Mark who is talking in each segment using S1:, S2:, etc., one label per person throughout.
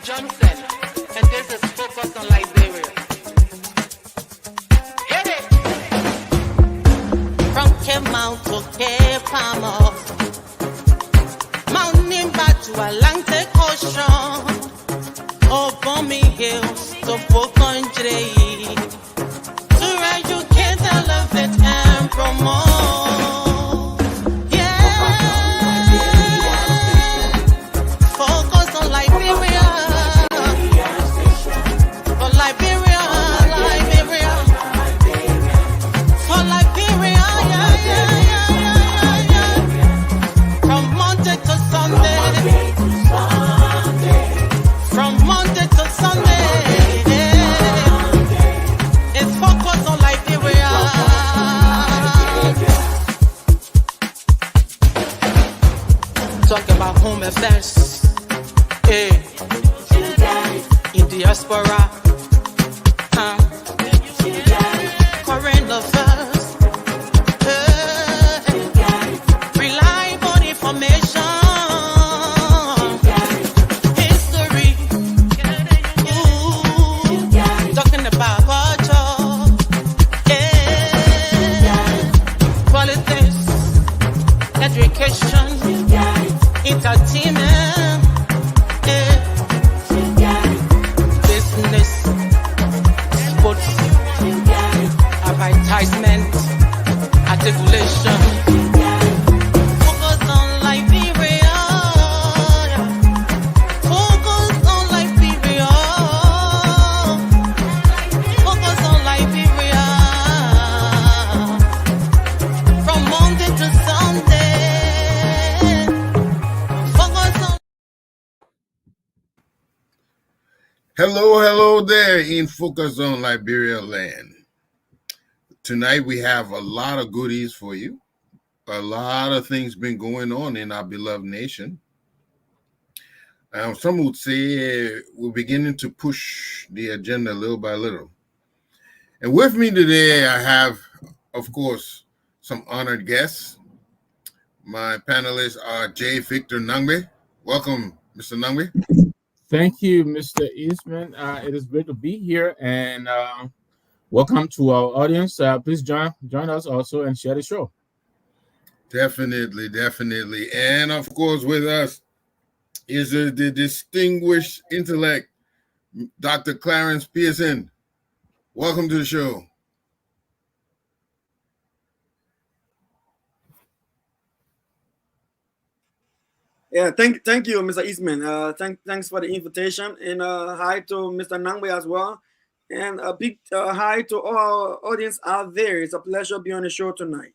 S1: Johnson, and this is focused on Liberia. Hit it! From Cape Mount to Cape Palmas, Mount Nimba to Atlantic Ocean, Obomi Hills to Boakai, to educate, elevate, and promote. Yeah, focus on Liberia. For Liberia, Liberia. For Liberia, yeah, yeah, yeah, yeah, yeah. From Monday to Sunday. From Monday to Sunday. It's focused on Liberia. Talk about home affairs. Hey. In diaspora. Current affairs. Reliable information. History. Talking about culture. Politics. Education. Entertainment. Business. Sports. Advertisement. Articulation. Focus on Liberia. Focus on Liberia. Focus on Liberia. From Monday to Sunday. Focus on.
S2: Hello there in Focus on Liberia land. Tonight we have a lot of goodies for you. A lot of things been going on in our beloved nation. Some would say we're beginning to push the agenda little by little. And with me today, I have, of course, some honored guests. My panelists are J. Victor Nangbe. Welcome, Mr. Nangbe.
S3: Thank you, Mr. Eastman. It is great to be here, and welcome to our audience. Please join us also and share the show.
S2: Definitely. And of course, with us is the distinguished intellect, Dr. Clarence Pearson. Welcome to the show.
S4: Yeah, thank you, Mr. Eastman. Thanks for the invitation, and hi to Mr. Nangwe as well, and a big hi to all our audience out there. It's a pleasure being on the show tonight.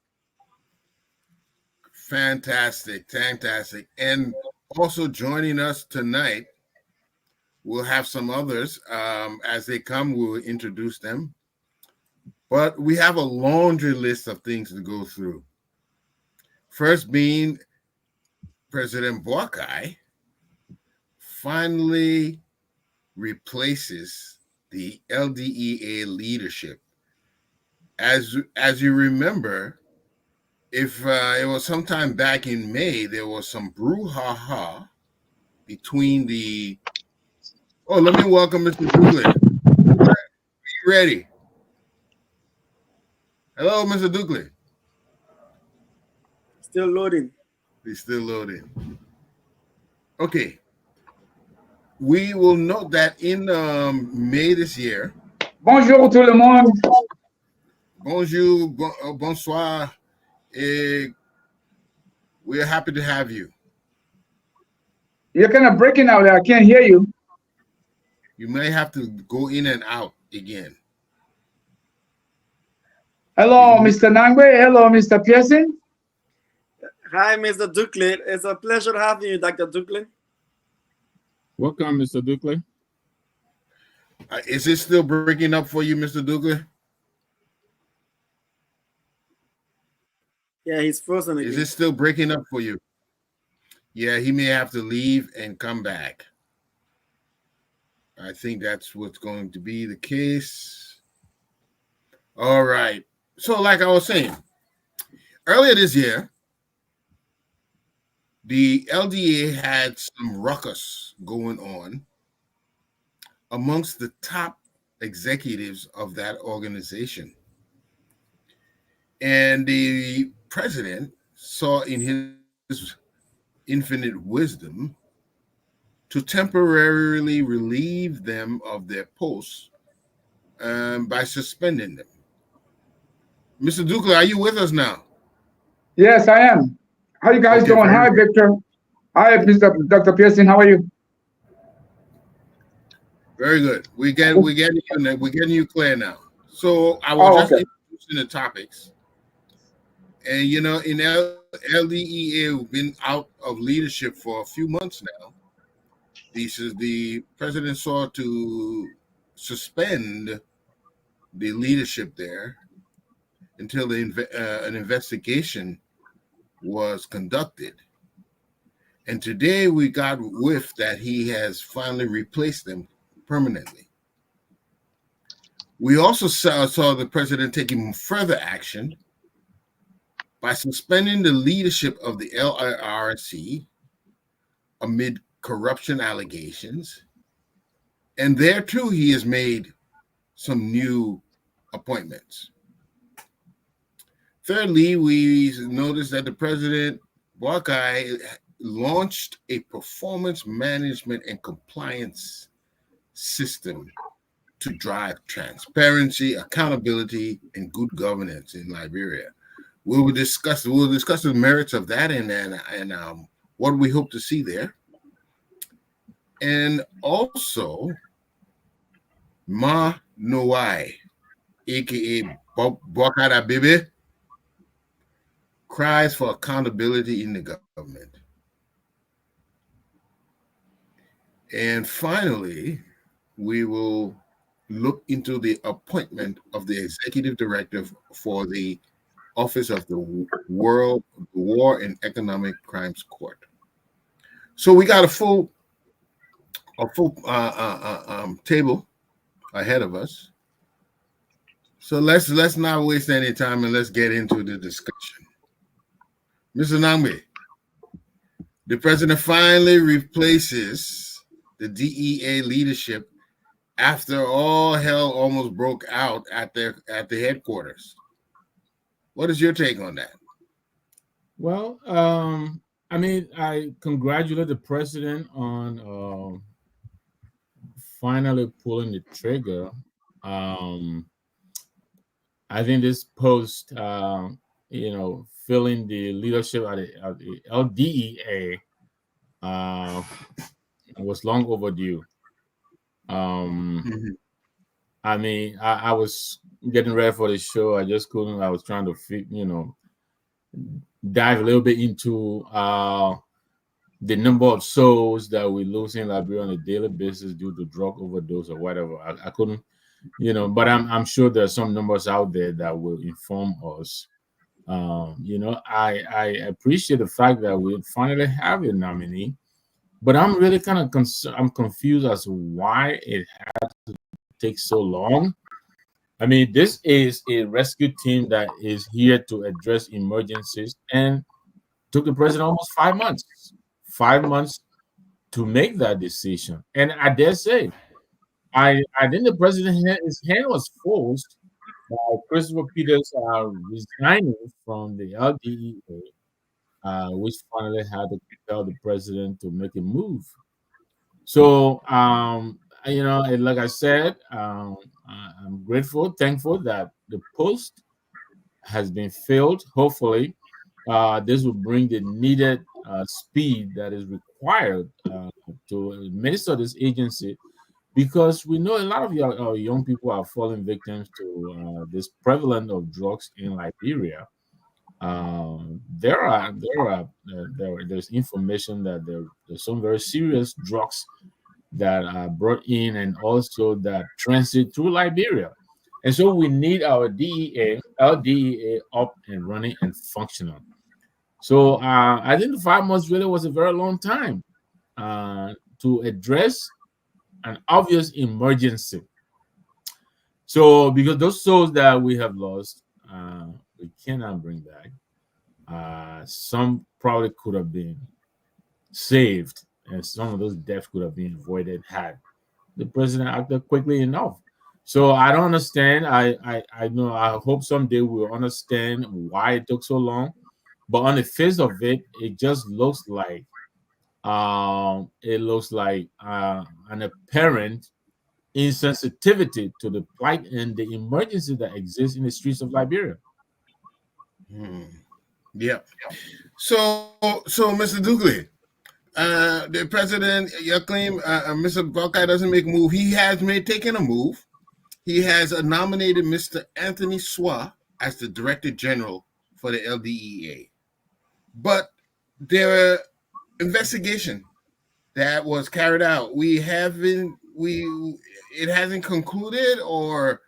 S2: Fantastic. And also joining us tonight, we'll have some others. As they come, we'll introduce them. But we have a laundry list of things to go through. First being President Boakai finally replaces the LDEA leadership. As you remember, if it was sometime back in May, there was some brouhaha between the. Oh, let me welcome Mr. Dugley. Are you ready? Hello, Mr. Dugley.
S4: Still loading.
S2: He's still loading. Okay. We will note that in May this year.
S5: Bonjour tout le monde.
S2: Bonjour, bonsoir. We're happy to have you.
S5: You're kind of breaking out there. I can't hear you.
S2: You may have to go in and out again.
S5: Hello, Mr. Nangwe. Hello, Mr. Pearson.
S4: Hi, Mr. Duklin. It's a pleasure having you, Dr. Duklin.
S3: Welcome, Mr. Dukley.
S2: Is it still breaking up for you, Mr. Dugley?
S4: Yeah, he's frozen again.
S2: Is it still breaking up for you? Yeah, he may have to leave and come back. I think that's what's going to be the case. All right. So like I was saying, earlier this year, the LDA had some ruckus going on amongst the top executives of that organization. And the president saw in his infinite wisdom to temporarily relieve them of their posts by suspending them. Mr. Duca, are you with us now?
S5: Yes, I am. How you guys
S2: Okay,
S5: doing?
S2: very
S5: Hi,
S2: good.
S5: Victor. Hi, Mr. Dr. Pearson. How are you?
S2: Very good. We're getting you clear now. So I was
S5: Oh,
S2: just
S5: okay.
S2: introducing the topics. And you know, in LDEA, we've been out of leadership for a few months now. The president sought to suspend the leadership there until an investigation was conducted. And today we got whiff that he has finally replaced them permanently. We also saw the president taking further action by suspending the leadership of the LRRRC amid corruption allegations. And there too, he has made some new appointments. Thirdly, we noticed that the president, Boakai, launched a performance management and compliance system to drive transparency, accountability, and good governance in Liberia. We'll discuss the merits of that and what we hope to see there. And also, Nowai, aka Boakai Baby, cries for accountability in the government. And finally, we will look into the appointment of the executive director for the Office of the War and Economic Crimes Court. So we got a full table ahead of us. So let's not waste any time and let's get into the discussion. Mr. Nambe, the president finally replaces the DEA leadership after all hell almost broke out at the headquarters. What is your take on that?
S3: Well, I mean, I congratulate the president on finally pulling the trigger. Um, I think this post, filling the leadership at the LDEA was long overdue.
S2: Mhm.
S3: I mean, I was getting ready for the show. I just couldn't. I was trying to, dive a little bit into the number of souls that we lose in Liberia on a daily basis due to drug overdose or whatever. I couldn't, but I'm sure there are some numbers out there that will inform us. I appreciate the fact that we finally have a nominee, but I'm really kind of I'm confused as to why it takes so long. I mean, this is a rescue team that is here to address emergencies and took the president almost 5 months. 5 months to make that decision. And I dare say, I think the president his hand was forced by Christopher Peters resigning from the LDEA, which finally had to compel the president to make a move. So, like I said, I'm grateful, thankful that the post has been filled. Hopefully, this will bring the needed speed that is required to administer this agency, because we know a lot of our young people are falling victims to this prevalence of drugs in Liberia. There's information that there's some very serious drugs that are brought in and also that transit through Liberia. And so we need our LDEA up and running and functional. So I think the 5 months really was a very long time to address an obvious emergency. So because those souls that we have lost, we cannot bring back. Some probably could have been saved, and some of those deaths could have been avoided had the president acted quickly enough. So I don't understand. I know. I hope someday we'll understand why it took so long. But on the face of it, it just looks like an apparent insensitivity to the plight and the emergency that exists in the streets of Liberia.
S2: Yeah. So Mr. Dugley, the president, your claim, Mr. Boakai doesn't make a move. He has taken a move. He has nominated Mr. Anthony Swa as the Director General for the LDEA. But their investigation that was carried out, it hasn't concluded, or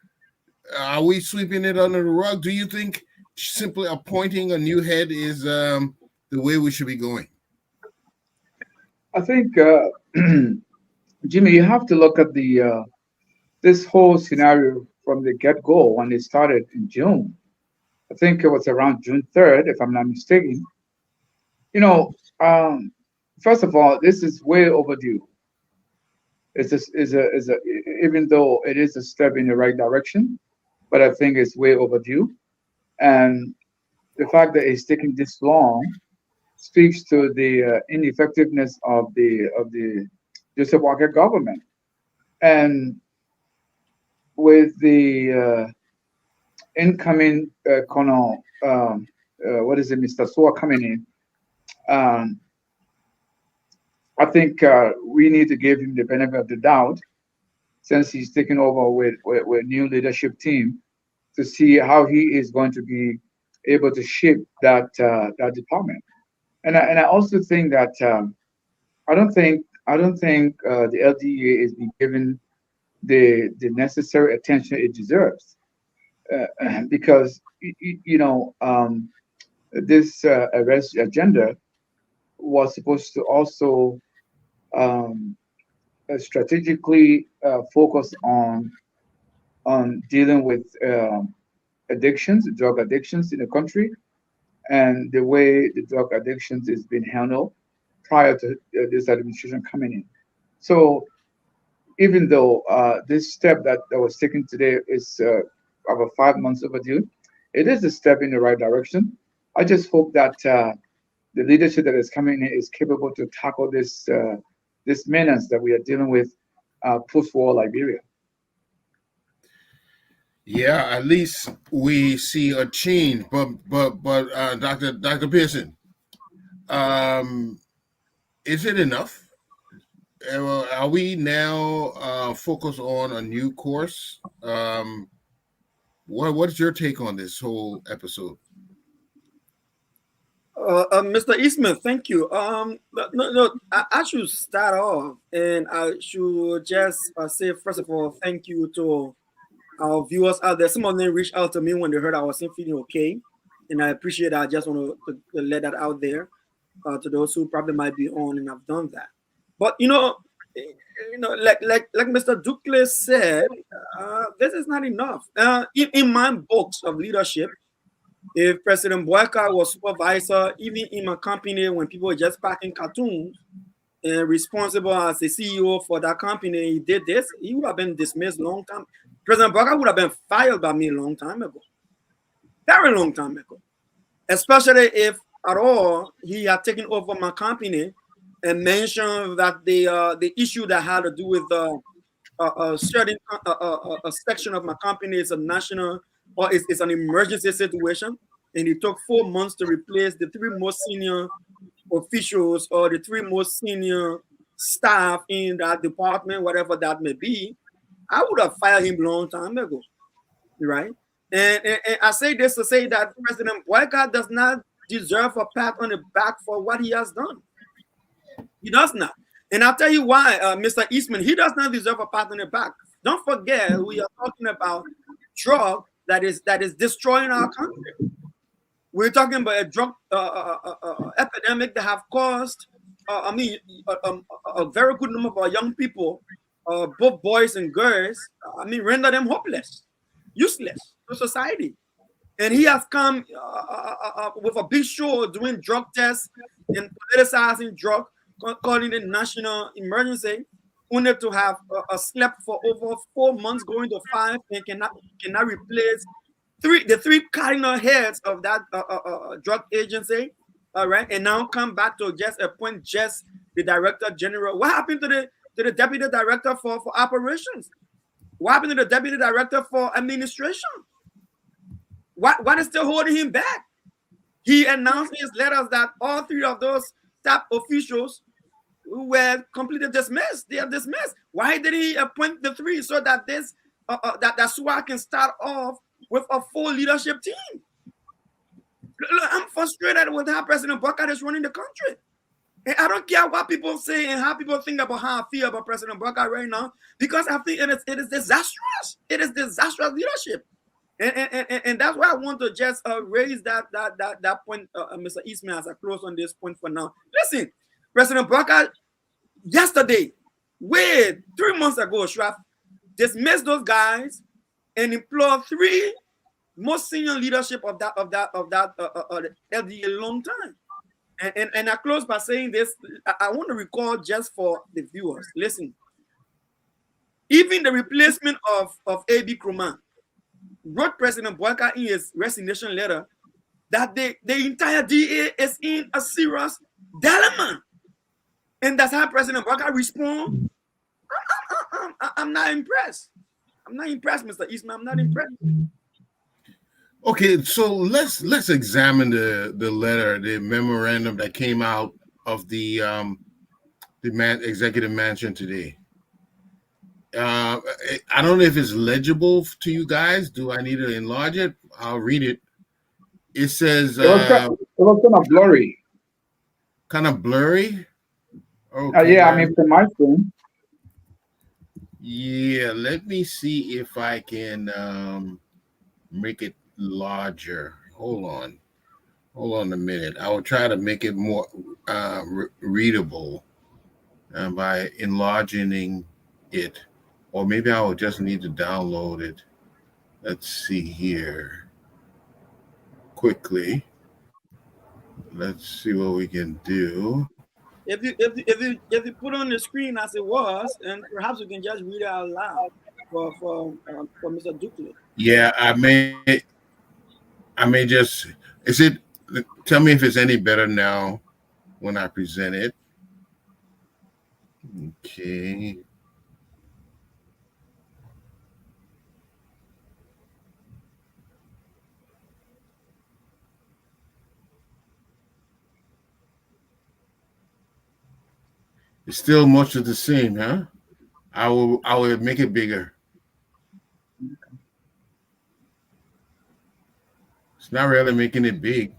S2: are we sweeping it under the rug? Do you think simply appointing a new head is the way we should be going?
S5: I think, Jimmy, you have to look at the this whole scenario from the get-go when it started in June. I think it was around June 3rd, if I'm not mistaken. You know, first of all, this is way overdue. Even though it is a step in the right direction, but I think it's way overdue. And the fact that it's taking this long speaks to the ineffectiveness of the Joseph Walker government. And with the incoming Colonel, Mr. Sua coming in, I think we need to give him the benefit of the doubt, since he's taken over with new leadership team, to see how he is going to be able to shape that department. And I also think that I don't think the LDEA is being given the necessary attention it deserves, because this arrest agenda was supposed to also strategically focus on dealing with drug addictions in the country, and the way the drug addictions is being handled prior to this administration coming in. So even though this step that was taken today is about 5 months overdue, it is a step in the right direction. I just hope that the leadership that is coming in is capable to tackle this menace that we are dealing with post-war Liberia.
S2: Yeah, at least we see a change. But Dr. Pearson, is it enough? Are we now focused on a new course? What's your take on this whole episode?
S4: Mr. Eastman, thank you. I should start off, and I should just say, first of all, thank you to our viewers out there. Some of them reached out to me when they heard I wasn't feeling okay, and I appreciate that. I just want to let that out there to those who probably might be on and have done that. But like Mr. Dukley said, this is not enough. In my books of leadership, if President Boakai was supervisor, even in my company, when people were just packing cartoons and responsible as the CEO for that company, he did this, he would have been dismissed long time. President Boakai would have been fired by me a long time ago. Very long time ago. Especially if at all he had taken over my company and mentioned that the issue that had to do with a certain a section of my company is a national, or it's an emergency situation, and it took 4 months to replace the 3 most senior officials or the 3 most senior staff in that department, whatever that may be, I would have fired him a long time ago, right? And I say this to say that President Boakai does not deserve a pat on the back for what he has done. He does not. And I'll tell you why, Mr. Eastman, he does not deserve a pat on the back. Don't forget, we are talking about drug that is destroying our country. We're talking about a drug epidemic that have caused, a very good number of our young people, both boys and girls, render them hopeless, useless to society. And he has come with a big show doing drug tests and politicizing drug, calling it national emergency. only to have slept for over 4 months, going to 5, and cannot replace the three cardinal heads of that drug agency, all right, and now come back to just appoint just the director general. What happened to the deputy director for operations? What happened to the deputy director for administration? What is still holding him back? He announced in his letters that all 3 of those top officials were completely dismissed. They are dismissed. Why did he appoint the 3 so that this that SWAT can start off with a full leadership team? Look, I'm frustrated with how President Boakai is running the country. And I don't care what people say and how people think about how I feel about President Boakai right now, because I think it is disastrous. It is disastrous leadership. And that's why I want to just raise that point, Mr. Eastman, as I close on this point for now. Listen, President Boakai yesterday, 3 months ago, Shraf, dismissed those guys and employed 3 most senior leadership of that LDEA long time. And I close by saying this. I want to recall just for the viewers. Listen, even the replacement of A.B. Krumah wrote President Boakai in his resignation letter that the entire DA is in a serious dilemma. And that's how President Boakai responds. I'm not impressed. I'm not impressed, Mr. Eastman. I'm not impressed.
S2: Okay, so let's examine the letter, the memorandum that came out of the executive mansion today. I don't know if it's legible to you guys. Do I need to enlarge it? I'll read it. It says
S5: it was kind of blurry.
S2: Kind of blurry. Okay.
S5: Yeah, I mean, from my screen.
S2: Yeah, let me see if I can make it larger. Hold on a minute. I will try to make it more readable by enlarging it, or maybe I will just need to download it. Let's see here quickly. Let's see what we can do.
S4: If you put on the screen as it was, and perhaps we can just read it out loud for Mr. Dukley.
S2: Yeah, I may just. Tell me if it's any better now when I present it. Okay. It's still much of the same, huh? I will make it bigger. It's not really making it big.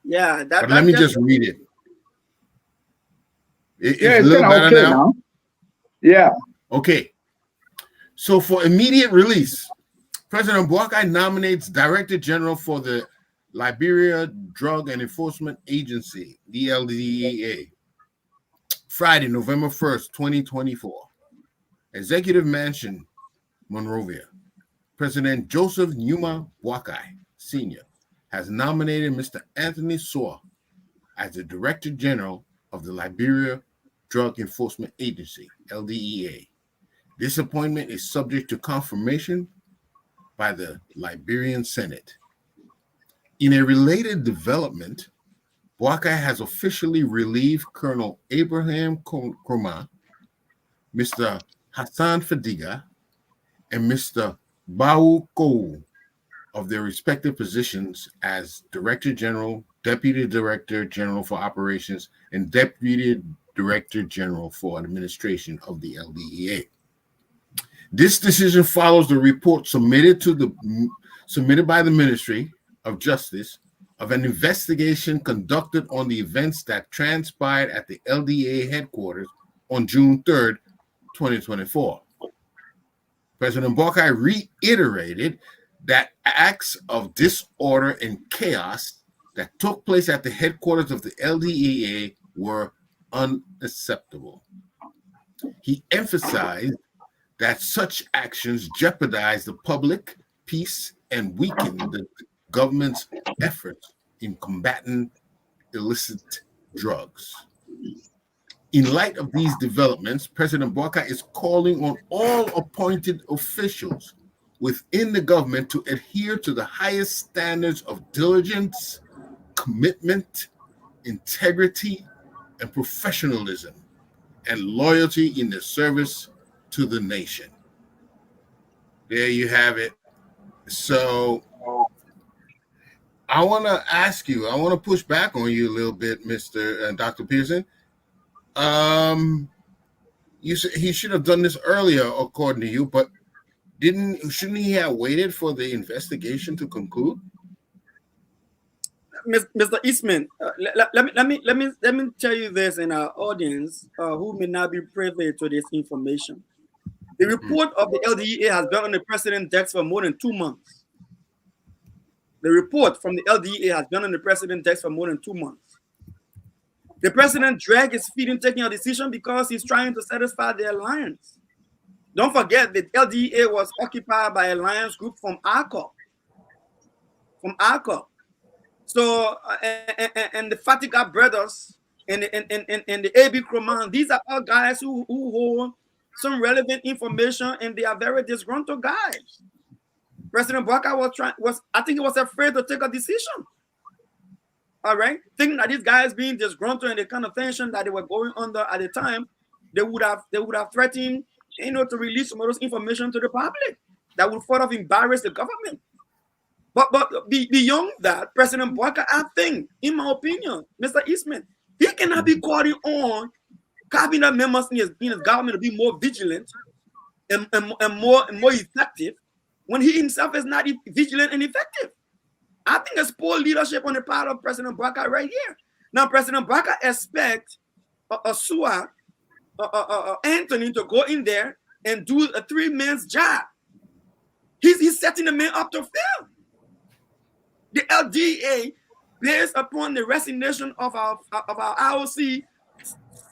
S4: Yeah,
S2: but let me just read it. It's
S5: a
S2: little better
S5: okay
S2: now.
S5: Yeah.
S2: Okay. So for immediate release, President Boakai nominates Director General for the Liberia Drug and Enforcement Agency, the LDEA. Friday, November 1st, 2024. Executive Mansion, Monrovia. President Joseph Numa Boakai, Sr., has nominated Mr. Anthony Soar as the Director General of the Liberia Drug Enforcement Agency, LDEA. This appointment is subject to confirmation by the Liberian Senate. In a related development, Boakai has officially relieved Colonel Abraham Krumah, Mr. Hassan Fadiga, and Mr. Biokai of their respective positions as Director General, Deputy Director General for Operations, and Deputy Director General for Administration of the LDEA. This decision follows the report submitted by the Ministry of Justice of an investigation conducted on the events that transpired at the LDEA headquarters on June 3rd, 2024. President Boakai reiterated that acts of disorder and chaos that took place at the headquarters of the LDEA were unacceptable. He emphasized that such actions jeopardize the public peace and weaken the government's efforts in combating illicit drugs. In light of these developments, President Boakai is calling on all appointed officials within the government to adhere to the highest standards of diligence, commitment, integrity, and professionalism, and loyalty in their service to the nation. There you have it. So I want to ask you, I want to push back on you a little bit, Mr. Dr. Pearson. You said he should have done this earlier, according to you, but shouldn't he have waited for the investigation to conclude?
S4: Mr. Eastman, let me tell you this in our audience who may not be privy to this information. The report of the LDEA has been on the president's desk for more than 2 months. The report from the LDEA has been on the president's desk for more than 2 months. The president dragged his feet in taking a decision because he's trying to satisfy the alliance. Don't forget that LDEA was occupied by alliance group from ARCO. So, and the Fatiga brothers and the AB Croman, these are all guys who hold some relevant information, and they are very disgruntled guys. President Boakai I think he was afraid to take a decision. All right, thinking that these guys being disgruntled and the kind of tension that they were going under at the time, they would have threatened, to release some of those information to the public that would further embarrass the government. But beyond that, President Boakai, I think, in my opinion, Mr. Eastman, he cannot be calling on cabinet members in his government to be more vigilant and more effective when he himself is not vigilant and effective. I think it's poor leadership on the part of President Boakai right here. Now, President Boakai expects Anthony to go in there and do a 3-man's job. He's setting the man up to fail. The LDEA, based upon the resignation of our ROC,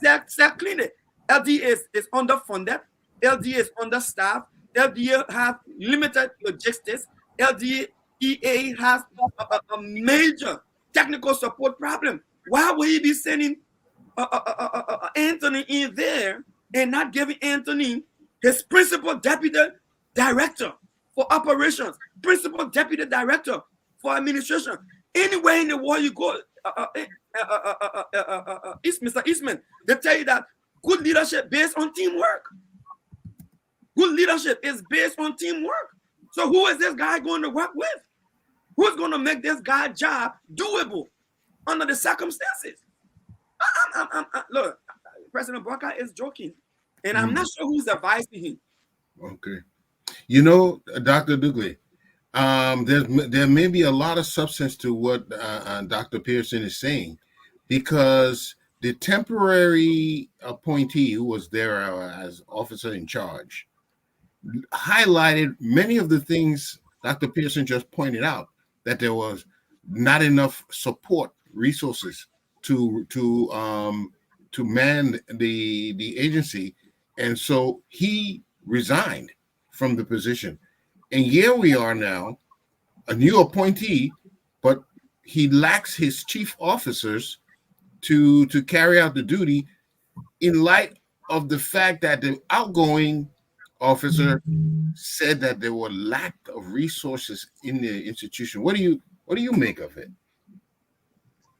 S4: said clearly, LDEA is underfunded, LDEA is understaffed, LDEA has limited logistics, LDEA has a major technical support problem. Why would he be sending Anthony in there and not giving Anthony his principal deputy director for operations, principal deputy director for administration? Anywhere in the world you go, Mr. Eastman, they tell you that good leadership based on teamwork. Good leadership is based on teamwork. So who is this guy going to work with? Who's going to make this guy's job doable under the circumstances? Look, President Boakai is joking, and I'm not sure who's advising him.
S2: Okay. Dr. Dugley, there may be a lot of substance to what Dr. Pearson is saying, because the temporary appointee who was there as officer in charge highlighted many of the things Dr. Pearson just pointed out, that there was not enough support resources to man the agency, and so he resigned from the position. And here we are now, a new appointee, but he lacks his chief officers to carry out the duty, in light of the fact that the outgoing officer said that there were lack of resources in the institution. What do you make of it?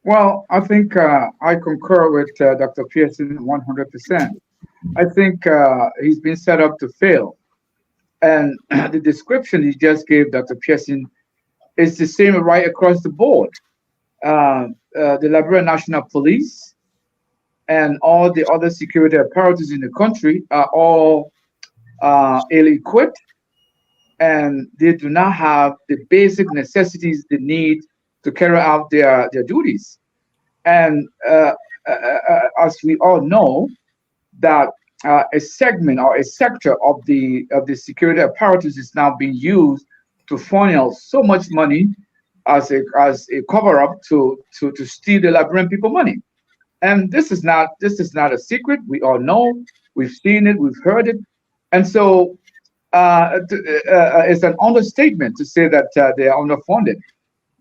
S5: Well, I think I concur with Dr. Pearson 100%. I think he's been set up to fail. And the description he just gave, Dr. Pearson, is the same right across the board. The Liberia National Police and all the other security apparatus in the country are all ill-equipped, and they do not have the basic necessities they need to carry out their duties. And as we all know, that a segment or a sector of the security apparatus is now being used to funnel so much money as a cover-up to steal the Liberian people money. And this is not a secret. We all know. We've seen it. We've heard it. And so it's an understatement to say that they are underfunded.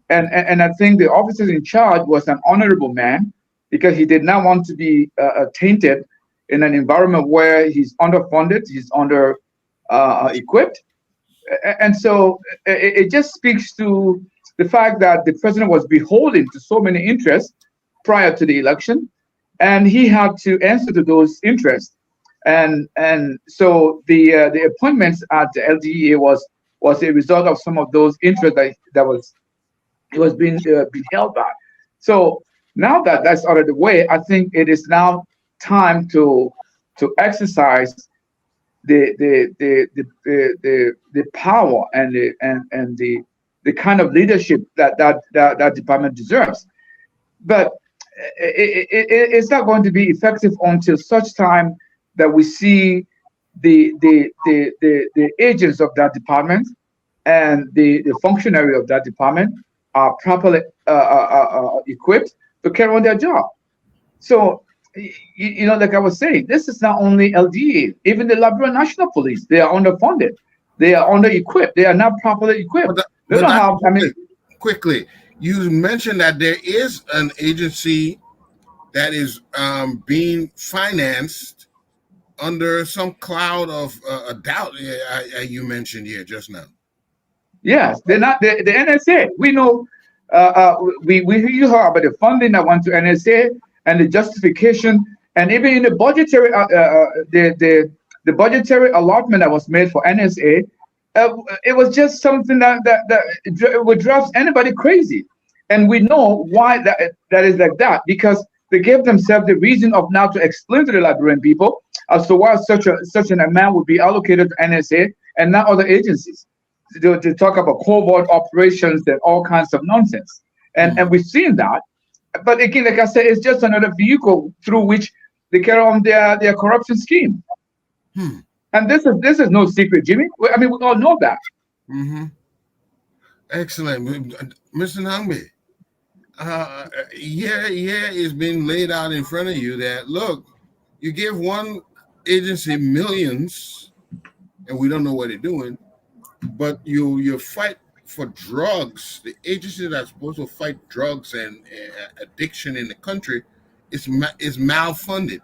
S5: And I think the officer in charge was an honorable man, because he did not want to be tainted in an environment where he's underfunded, he's under equipped, and so it just speaks to the fact that the president was beholden to so many interests prior to the election, and he had to answer to those interests. And so the appointments at the LDEA was a result of some of those interests that was being held by. So now that that's out of the way, I think it is now time to exercise the power and the kind of leadership that department deserves. But it's not going to be effective until such time that we see the agents of that department and the functionary of that department are properly equipped to carry on their job. So, like I was saying, this is not only LDA, even the Liberian National Police, they are underfunded. They are under-equipped. They are not properly equipped.
S2: Quickly, you mentioned that there is an agency that is being financed under some cloud of doubt. You mentioned here just now.
S5: Yes, they're not the NSA. We know we hear about the funding that went to NSA and the justification, and even in the budgetary the budgetary allotment that was made for NSA, it was just something that would drive anybody crazy. And we know why that is like that, because they gave themselves the reason of now to explain to the Liberian people as to why such an amount would be allocated to NSA and not other agencies, to talk about covert operations and all kinds of nonsense. And we've seen that. But again, like I said, it's just another vehicle through which they carry on their corruption scheme. And this is no secret, Jimmy. I mean, we all know that.
S2: Excellent. Mr. Nangbe, it's been laid out in front of you that, look, you give one agency millions, and we don't know what they're doing, but you fight for drugs. The agency that's supposed to fight drugs and addiction in the country is malfunded.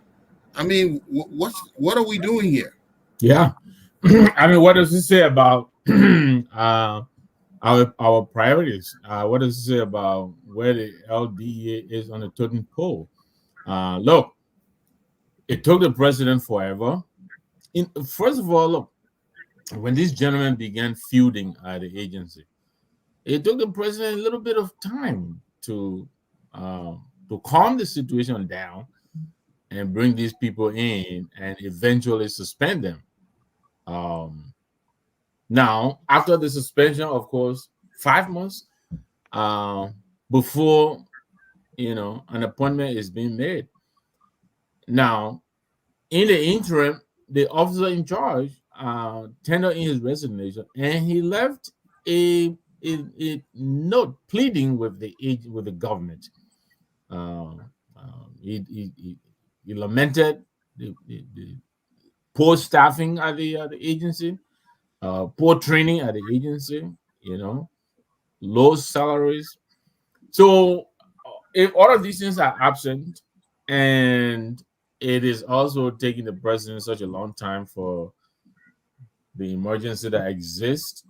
S2: I mean, what are we doing here?
S3: Yeah. I mean, what does it say about our priorities? What does it say about where the LDEA is on the totem pole? Look, it took the president forever. First of all, look, when these gentlemen began feuding at the agency, it took the president a little bit of time to calm the situation down and bring these people in and eventually suspend them. Now, after the suspension, of course, 5 months before an appointment is being made. Now, in the interim, the officer in charge tendered in his resignation, and he left a note pleading with the government. He lamented the poor staffing at the agency, poor training at the agency, low salaries. So if all of these things are absent, and it is also taking the president such a long time for the emergency that exists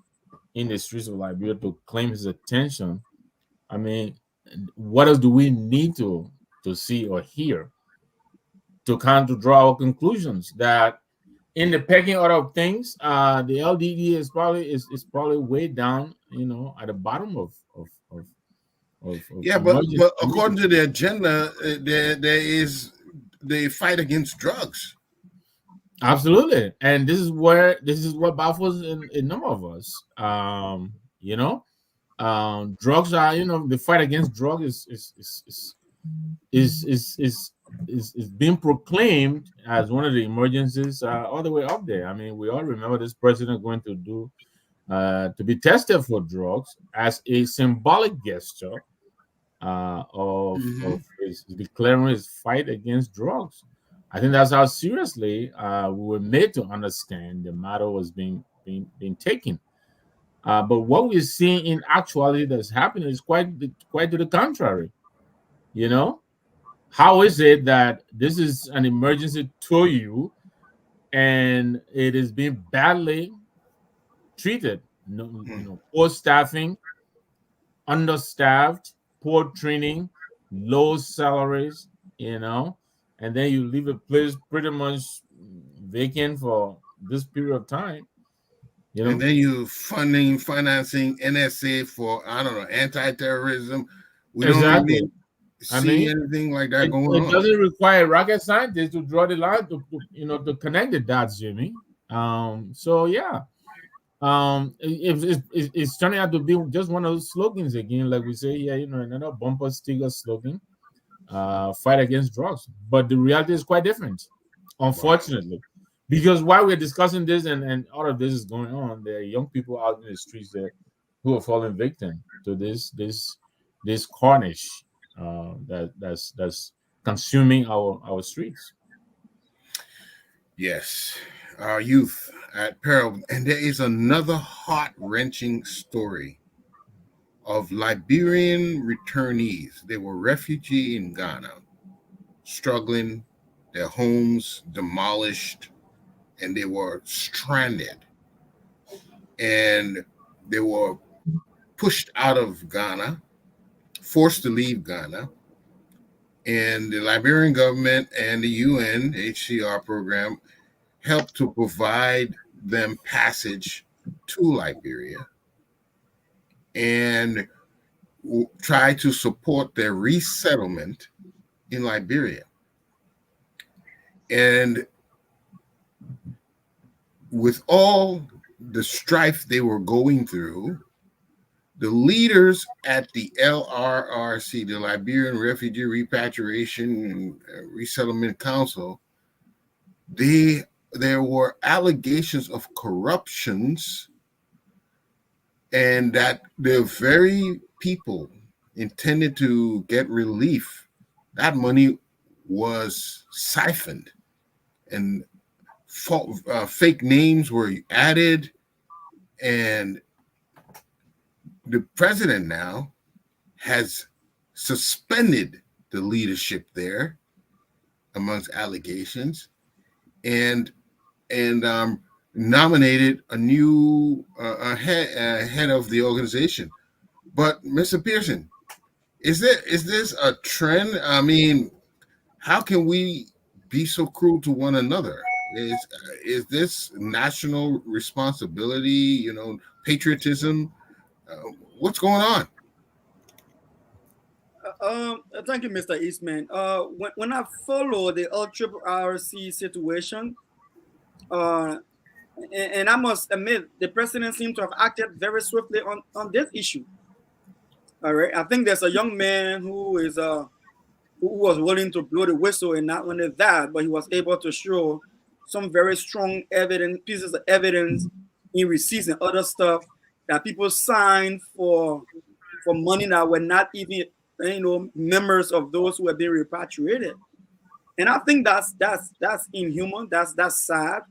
S3: in the streets of Liberia to claim his attention, I mean, what else do we need to see or hear to kind of draw our conclusions that in the pecking order of things, the LDEA is probably way down, at the bottom of
S2: but according to the agenda, there is the fight against drugs.
S3: Absolutely, and this is what baffles a number of us. Drugs are, the fight against drugs is being proclaimed as one of the emergencies all the way up there. I mean, we all remember this president going to be tested for drugs as a symbolic gesture of his declaring his fight against drugs. I think that's how seriously we were made to understand the matter was being taken. But what we're seeing in actuality that's happening is quite to the contrary. How is it that this is an emergency to you and it is being badly treated? No, poor staffing, understaffed, poor training, low salaries, and then you leave a place pretty much vacant for this period of time,
S2: And then you financing NSA for, I don't know, anti-terrorism. We don't
S3: Exactly.
S2: really
S3: I
S2: see
S3: mean,
S2: anything like that going
S3: it
S2: on.
S3: doesn't require rocket scientists to draw the line to connect the dots, Jimmy. So yeah, it's turning out to be just one of those slogans again, like we say, yeah, another bumper sticker slogan, fight against drugs. But the reality is quite different,
S2: Wow.
S3: unfortunately, because while we're discussing this and all of this is going on, there are young people out in the streets there who are falling victim to this carnage that's consuming our streets.
S2: Yes, our youth at peril. And there is another heart-wrenching story of Liberian returnees. They were refugee in Ghana, struggling, their homes demolished, and they were stranded. And they were pushed out of Ghana, forced to leave Ghana. And the Liberian government and the UNHCR program helped to provide them passage to Liberia and try to support their resettlement in Liberia. And with all the strife they were going through, the leaders at the LRRC, the Liberian Refugee Repatriation and Resettlement Council, there were allegations of corruptions, and that the very people intended to get relief, that money was siphoned, and fake names were added, and the president now has suspended the leadership there amongst allegations, and nominated a new head of the organization. But Mr. Pearson, is this a trend? I mean, how can we be so cruel to one another? Is this national responsibility? Patriotism? What's going on?
S4: Thank you, Mr. Eastman. When I follow the LRRRC situation, and I must admit, the president seemed to have acted very swiftly on this issue. All right, I think there's a young man who was willing to blow the whistle, and not only that, but he was able to show some very strong pieces of evidence in receipts and other stuff that people signed for money that were not even members of those who have been repatriated. And I think that's inhuman. That's sad.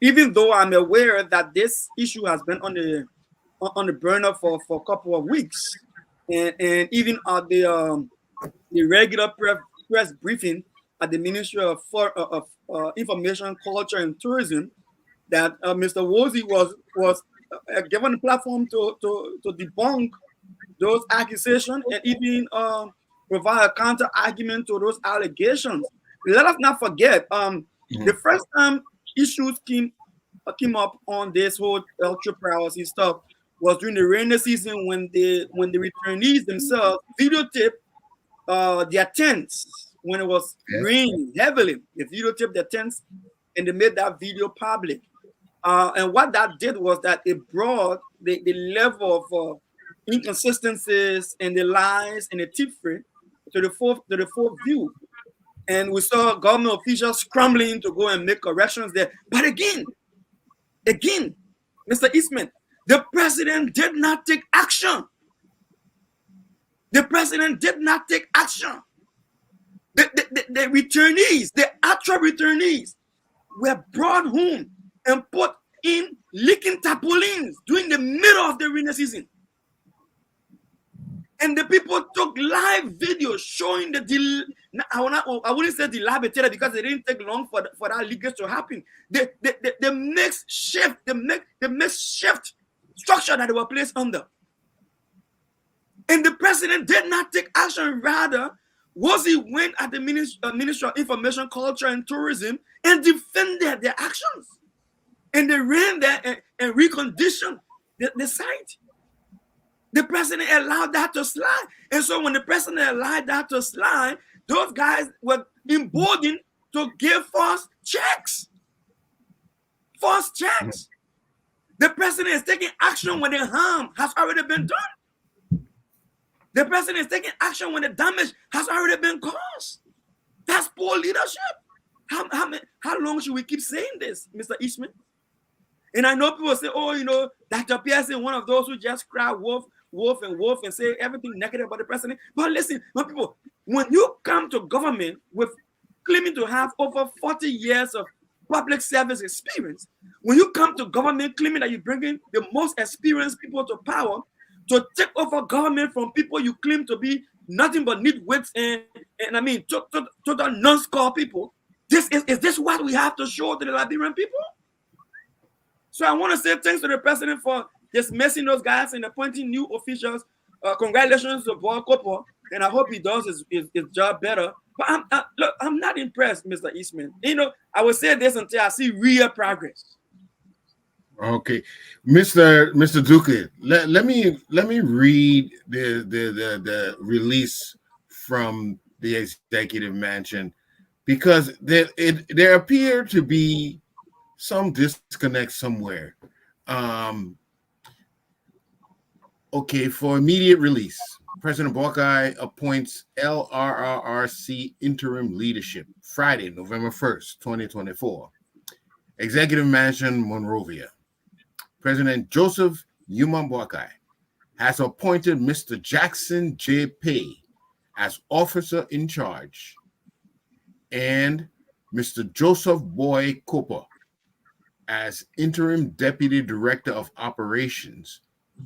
S4: Even though I'm aware that this issue has been on the burner for a couple of weeks, and even at the regular press briefing at the Ministry of Information, Culture, and Tourism, that Mr. Woolsey was given a platform to debunk those accusations and even provide a counter argument to those allegations. Let us not forget, the first time issues came up on this whole ultra privacy stuff was during the rainy season, when the returnees themselves videotaped their tents when it was raining heavily. They videotaped their tents and they made that video public. And what that did was that it brought the level of inconsistencies and the lies and the tipfree to the full view. And we saw government officials scrambling to go and make corrections there. But again, Mr. Eastman, the president did not take action. The president did not take action. The returnees, the actual returnees, were brought home and put in leaking tarpaulins during the middle of the rainy season. And the people took live videos showing the I wouldn't say dilapidated because it didn't take long for that leakage to happen. They mix shift structure that they were placed under. And the president did not take action. Rather, he went at the Ministry of Information, Culture, and Tourism and defended their actions. And they ran there and reconditioned the site. The president allowed that to slide. And so when the president allowed that to slide, those guys were emboldened to give false checks. False checks. The president is taking action when the harm has already been done. The president is taking action when the damage has already been caused. That's poor leadership. How long should we keep saying this, Mr. Eastman? And I know people say, oh, Dr. Pearson, one of those who just cry wolf and say everything negative about the president. But listen, my people, when you come to government with claiming to have over 40 years of public service experience, when you come to government claiming that you're bringing the most experienced people to power, to take over government from people you claim to be nothing but nitwits and total non-score people, is this what we have to show to the Liberian people? So I want to say thanks to the president for dismissing those guys and appointing new officials. Congratulations to Paul Cooper, and I hope he does his job better. But I'm not impressed, Mr. Eastman. I will say this until I see real progress.
S2: Okay, Mr. Duque, let me read the release from the executive mansion, because there appear to be some disconnect somewhere. Okay, for immediate release, President Boakai appoints LRRRC interim leadership Friday, November 1st, 2024. Executive Mansion, Monrovia. President Joseph Yuma Boakai has appointed Mr. Jackson J. Pay as officer in charge and Mr. Joseph Boy Cooper as interim deputy director of operations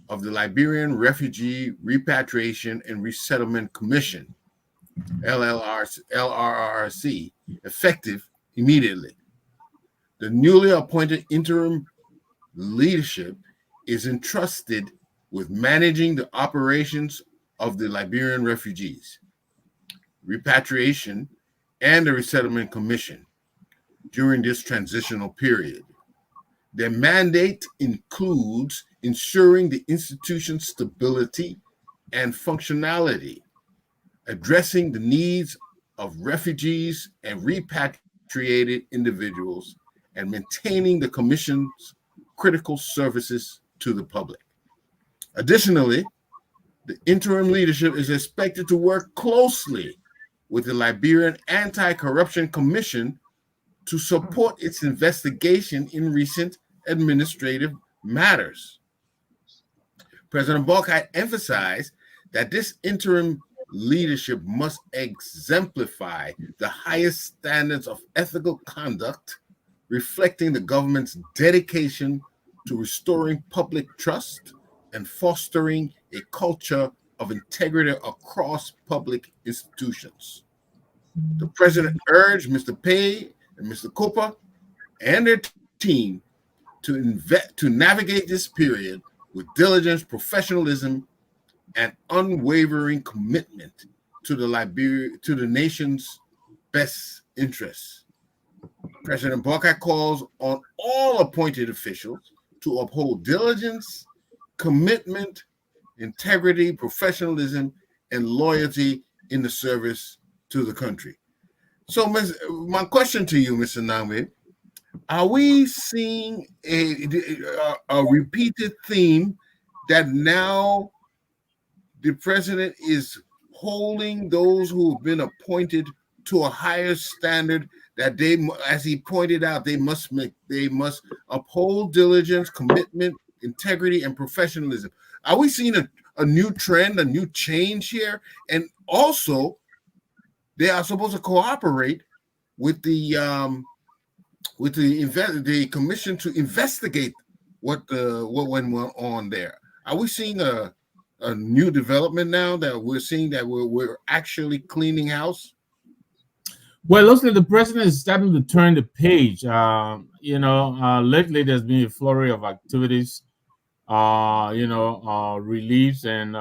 S2: of the Liberian Refugee Repatriation and Resettlement Commission, LRRRC, effective immediately. The newly appointed interim leadership is entrusted with managing the operations of the Liberian Refugees, Repatriation, and the Resettlement Commission during this transitional period. Their mandate includes ensuring the institution's stability and functionality, addressing the needs of refugees and repatriated individuals, and maintaining the Commission's critical services to the public. Additionally, the interim leadership is expected to work closely with the Liberian Anti-Corruption Commission to support its investigation in recent administrative matters. President Boakai emphasized that this interim leadership must exemplify the highest standards of ethical conduct, reflecting the government's dedication to restoring public trust and fostering a culture of integrity across public institutions. The president urged Mr. Pay and Mr. Cooper and their team to navigate this period with diligence, professionalism, and unwavering commitment to the nation's best interests. President Boakai calls on all appointed officials to uphold diligence, commitment, integrity, professionalism, and loyalty in the service to the country. So, my question to you, Mr. Nowai, are we seeing a repeated theme that now the president is holding those who have been appointed to a higher standard, that they, as he pointed out, they must uphold diligence, commitment, integrity, and professionalism? Are we seeing a new trend, a new change here? And also, they are supposed to cooperate with the commission to investigate what went on there. Are we seeing a new development now that we're seeing that we're actually cleaning house?
S3: Well, it looks like the president is starting to turn the page. Lately there's been a flurry of activities, reliefs and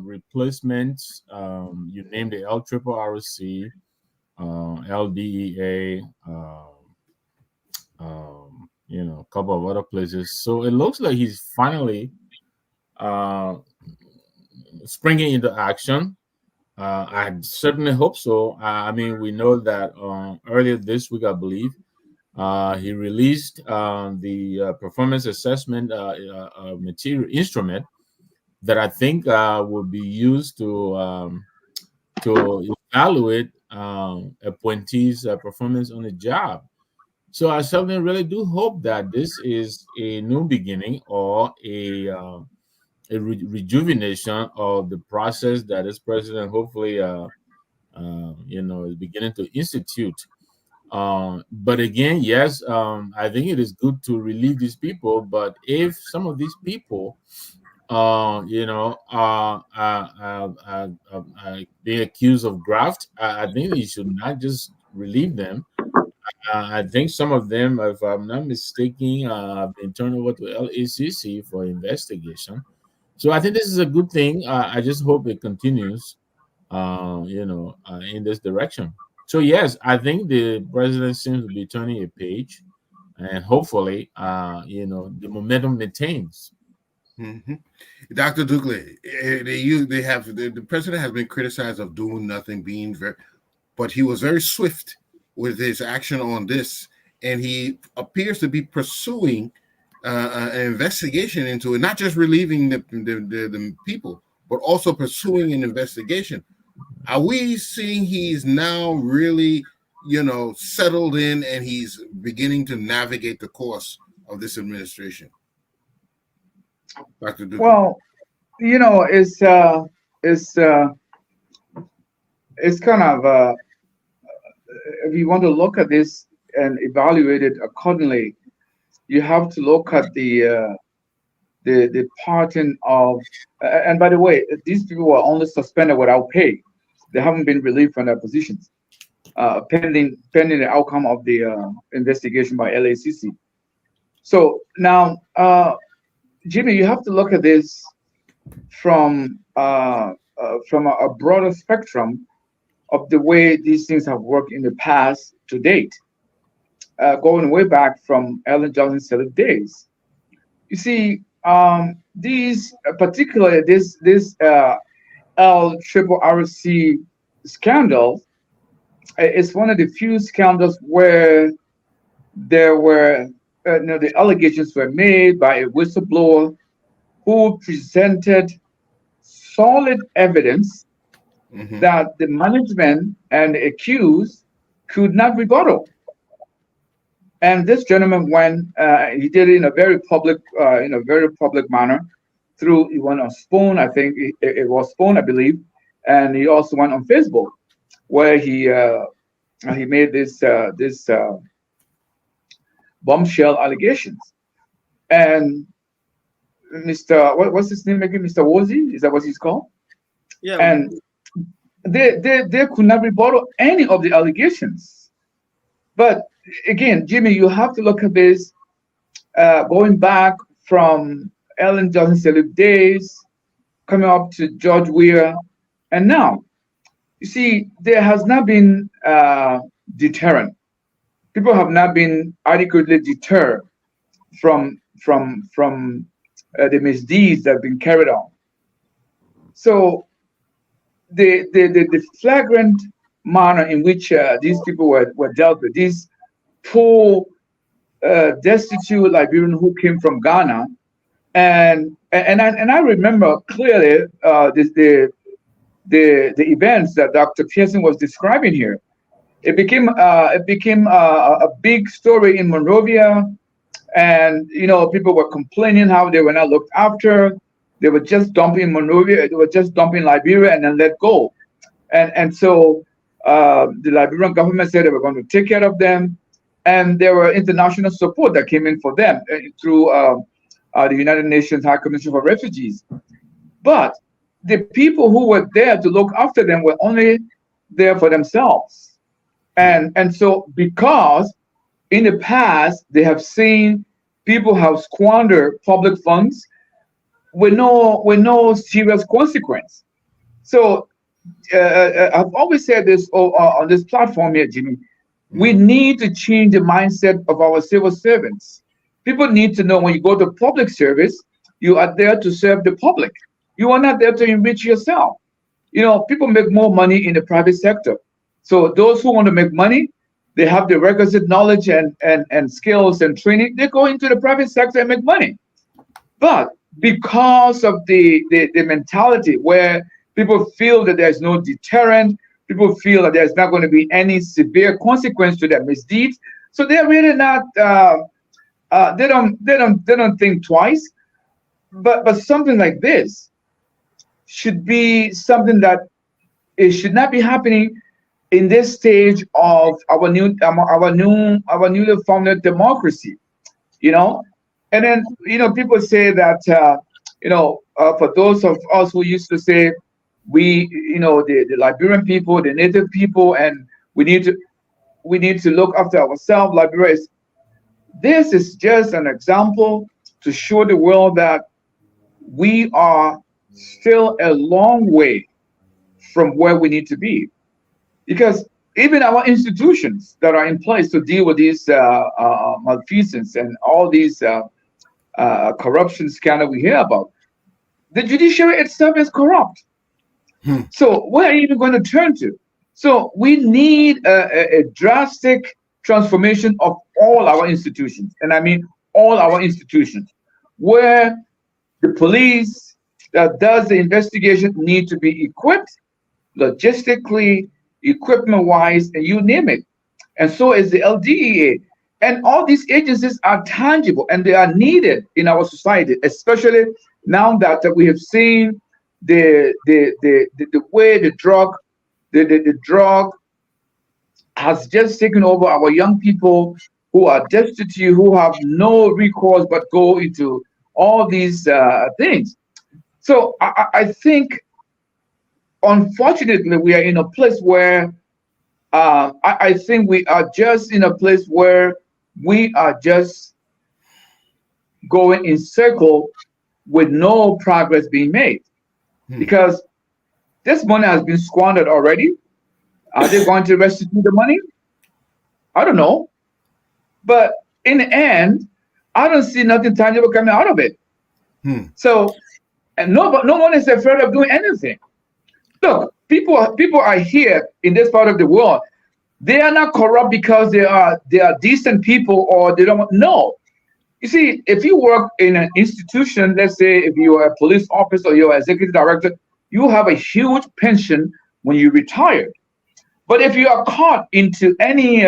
S3: replacements. You named the LRRRC, LDEA, a couple of other places. So it looks like he's finally uh, springing into action. I certainly hope so. I mean, we know that earlier this week, I believe, he released the performance assessment material instrument that I think will be used to evaluate appointees' performance on the job. So I certainly really do hope that this is a new beginning or a rejuvenation of the process that this president hopefully is beginning to institute. But again, yes, I think it is good to relieve these people. But if some of these people, being accused of graft, I think you should not just relieve them. I think some of them, if I'm not mistaken, have been turned over to LACC for investigation. So I think this is a good thing. I just hope it continues, in this direction. So yes, I think the president seems to be turning a page, and hopefully, the momentum maintains.
S2: Mm-hmm. Dr. Dugley, the president has been criticized of doing nothing, but he was very swift with his action on this, and he appears to be pursuing an investigation into it, not just relieving the people, but also pursuing an investigation. Are we seeing he's now really, settled in and he's beginning to navigate the course of this administration? Dr. Dugley.
S5: Well, it's kind of if you want to look at this and evaluate it accordingly, you have to look at the pattern of. And by the way, these people were only suspended without pay; they haven't been relieved from their positions, pending the outcome of the investigation by LACC. So now, Jimmy, you have to look at this from a broader spectrum of the way these things have worked in the past to date, going way back from Ellen Johnson Sirleaf days. You see, these particularly this LRRRC scandal is one of the few scandals where there were the allegations were made by a whistleblower who presented solid evidence that the management and the accused could not rebuttal. And this gentleman went, he did it in a very public manner. He went on Spoon, I think it was Spoon, I believe, and he also went on Facebook, where he made this bombshell allegations. And Mr. What's his name again? Mr. Wozy, is that what he's called?
S4: Yeah.
S5: And they could not rebuttal any of the allegations. But again, Jimmy, you have to look at this going back from Ellen Johnson Sirleaf days, coming up to George Weah, and now. You see, there has not been deterrent. People have not been adequately deterred from the misdeeds that have been carried on. So the flagrant manner in which these people were dealt with, these poor, destitute Liberian who came from Ghana, and I remember clearly the events that Dr. Pearson was describing here. It became a big story in Monrovia, and people were complaining how they were not looked after. They were just dumping Monrovia, they were just dumping Liberia, and then let go. And so the Liberian government said they were going to take care of them, and there were international support that came in for them through the United Nations High Commission for Refugees. But the people who were there to look after them were only there for themselves. And so because in the past they have seen people have squandered public funds with no serious consequence. So I've always said this on this platform here, Jimmy. We need to change the mindset of our civil servants. People need to know when you go to public service, you are there to serve the public. You are not there to enrich yourself. People make more money in the private sector. So those who want to make money, they have the requisite knowledge and skills and training. They go into the private sector and make money. But because of the mentality where people feel that there's no deterrent, people feel that there's not going to be any severe consequence to their misdeeds, so they're really not. They don't think twice. But something like this should be something that it should not be happening in this stage of our newly founded democracy. And then people say that for those of us who used to say we the Liberian people, the native people, and we need to look after ourselves. Liberia this is just an example to show the world that we are still a long way from where we need to be, because even our institutions that are in place to deal with these malfeasance and all these corruption scandal we hear about, the judiciary itself is corrupt. So where are you even going to turn to? So we need a drastic transformation of all our institutions, and I mean all our institutions, where the police that does the investigation need to be equipped logistically, equipment-wise, and you name it. And so is the LDEA. And all these agencies are tangible and they are needed in our society, especially now that we have seen the way the drug has just taken over our young people who are destitute, who have no recourse but go into all these things. So I think, unfortunately, we are in a place where I think we are just in a place where we are just going in circle with no progress being made, because this money has been squandered already. Are they going to restitute the money? I don't know. But in the end, I don't see nothing tangible coming out of it. So, and no one is afraid of doing anything. Look, people are here in this part of the world. They are not corrupt because they are decent people or they don't know. You see, if you work in an institution, let's say if you are a police officer or you're an executive director, you have a huge pension when you retire. But if you are caught into any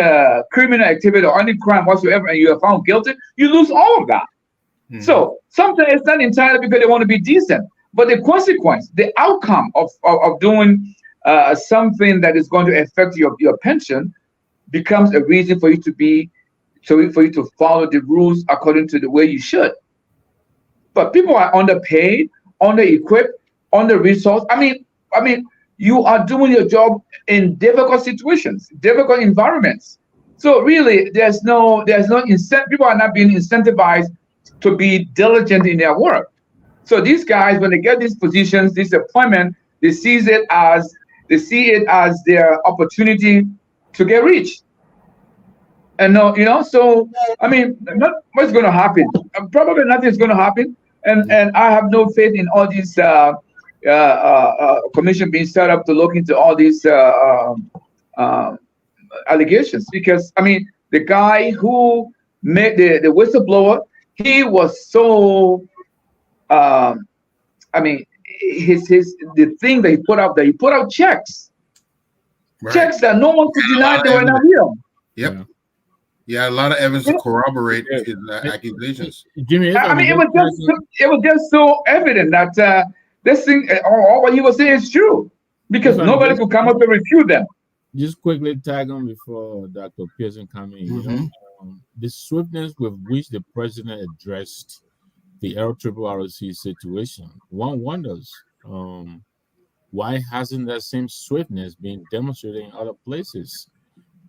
S5: criminal activity or any crime whatsoever and you are found guilty, you lose all of that. So sometimes it's not entirely because they want to be decent, but the consequence, the outcome of doing something that is going to affect your pension becomes a reason for you to follow the rules according to the way you should. But people are underpaid, under-equipped, under-resourced. I mean, you are doing your job in difficult situations, difficult environments. So really, there's no incentive. People are not being incentivized to be diligent in their work. So these guys, when they get these positions, this appointment, they see it as their opportunity to get rich. And so I mean, not what's going to happen. Probably nothing's going to happen. And I have no faith in all these commission being set up to look into all these allegations, because I mean, the guy who made the whistleblower, he was so I mean, the thing that he put out checks, checks that no one could deny they were not real.
S2: Yep. Yeah, a lot of evidence to corroborate his accusations.
S3: Jimmy,
S5: I mean, it was just so evident that this thing, all what he was saying is true, because nobody could come up and refute them.
S3: Just quickly tag on before Dr. Pearson come in. The swiftness with which the president addressed the LRRRC situation, one wonders why hasn't that same swiftness been demonstrated in other places?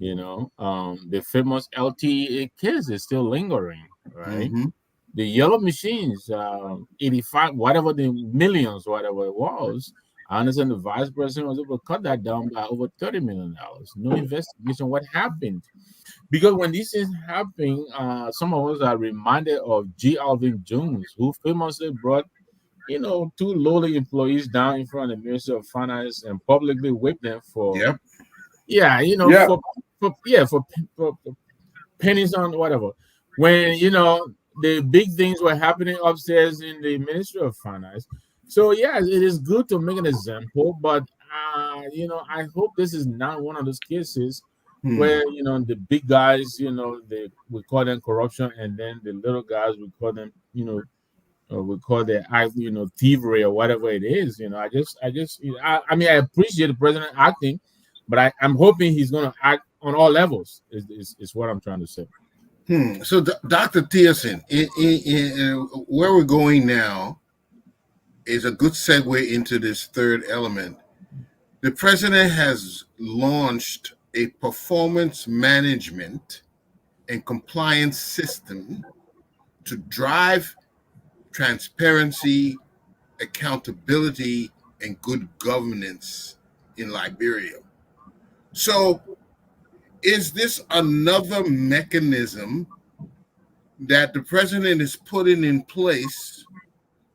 S3: The famous LTEA case is still lingering, right?
S2: Mm-hmm.
S3: The yellow machines, 85, whatever the millions, whatever it was. I understand the vice president was able to cut that down by over $30 million. No investigation. What happened? Because when these things happen, some of us are reminded of G. Alvin Jones, who famously brought, two lowly employees down in front of the Ministry of Finance and publicly whipped them for,
S2: Yep.
S3: yeah,
S5: Yeah.
S3: for pennies on whatever. When the big things were happening upstairs in the Ministry of Finance. So yeah, it is good to make an example, but I hope this is not one of those cases
S2: Hmm.
S3: where the big guys, we call them corruption, and then the little guys we call them, we call their act, thievery or whatever it is. I mean, I appreciate the president acting, but I'm hoping he's going to act on all levels. Is what I'm trying to say.
S2: So, Dr. Thiessen, where we're going now is a good segue into this third element. The president has launched a performance management and compliance system to drive transparency, accountability, and good governance in Liberia. So, is this another mechanism that the president is putting in place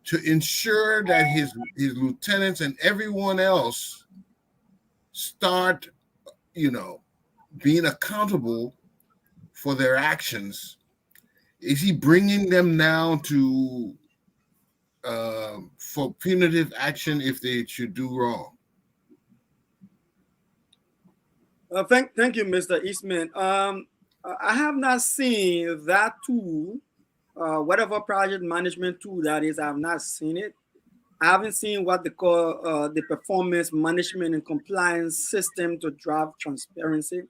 S2: to ensure that his lieutenants and everyone else start, being accountable for their actions? Is he bringing them now to for punitive action if they should do wrong?
S4: Thank you, Mr. Eastman. I have not seen that tool, whatever project management tool that is. I have not seen it. I haven't seen what they call the performance management and compliance system to drive transparency,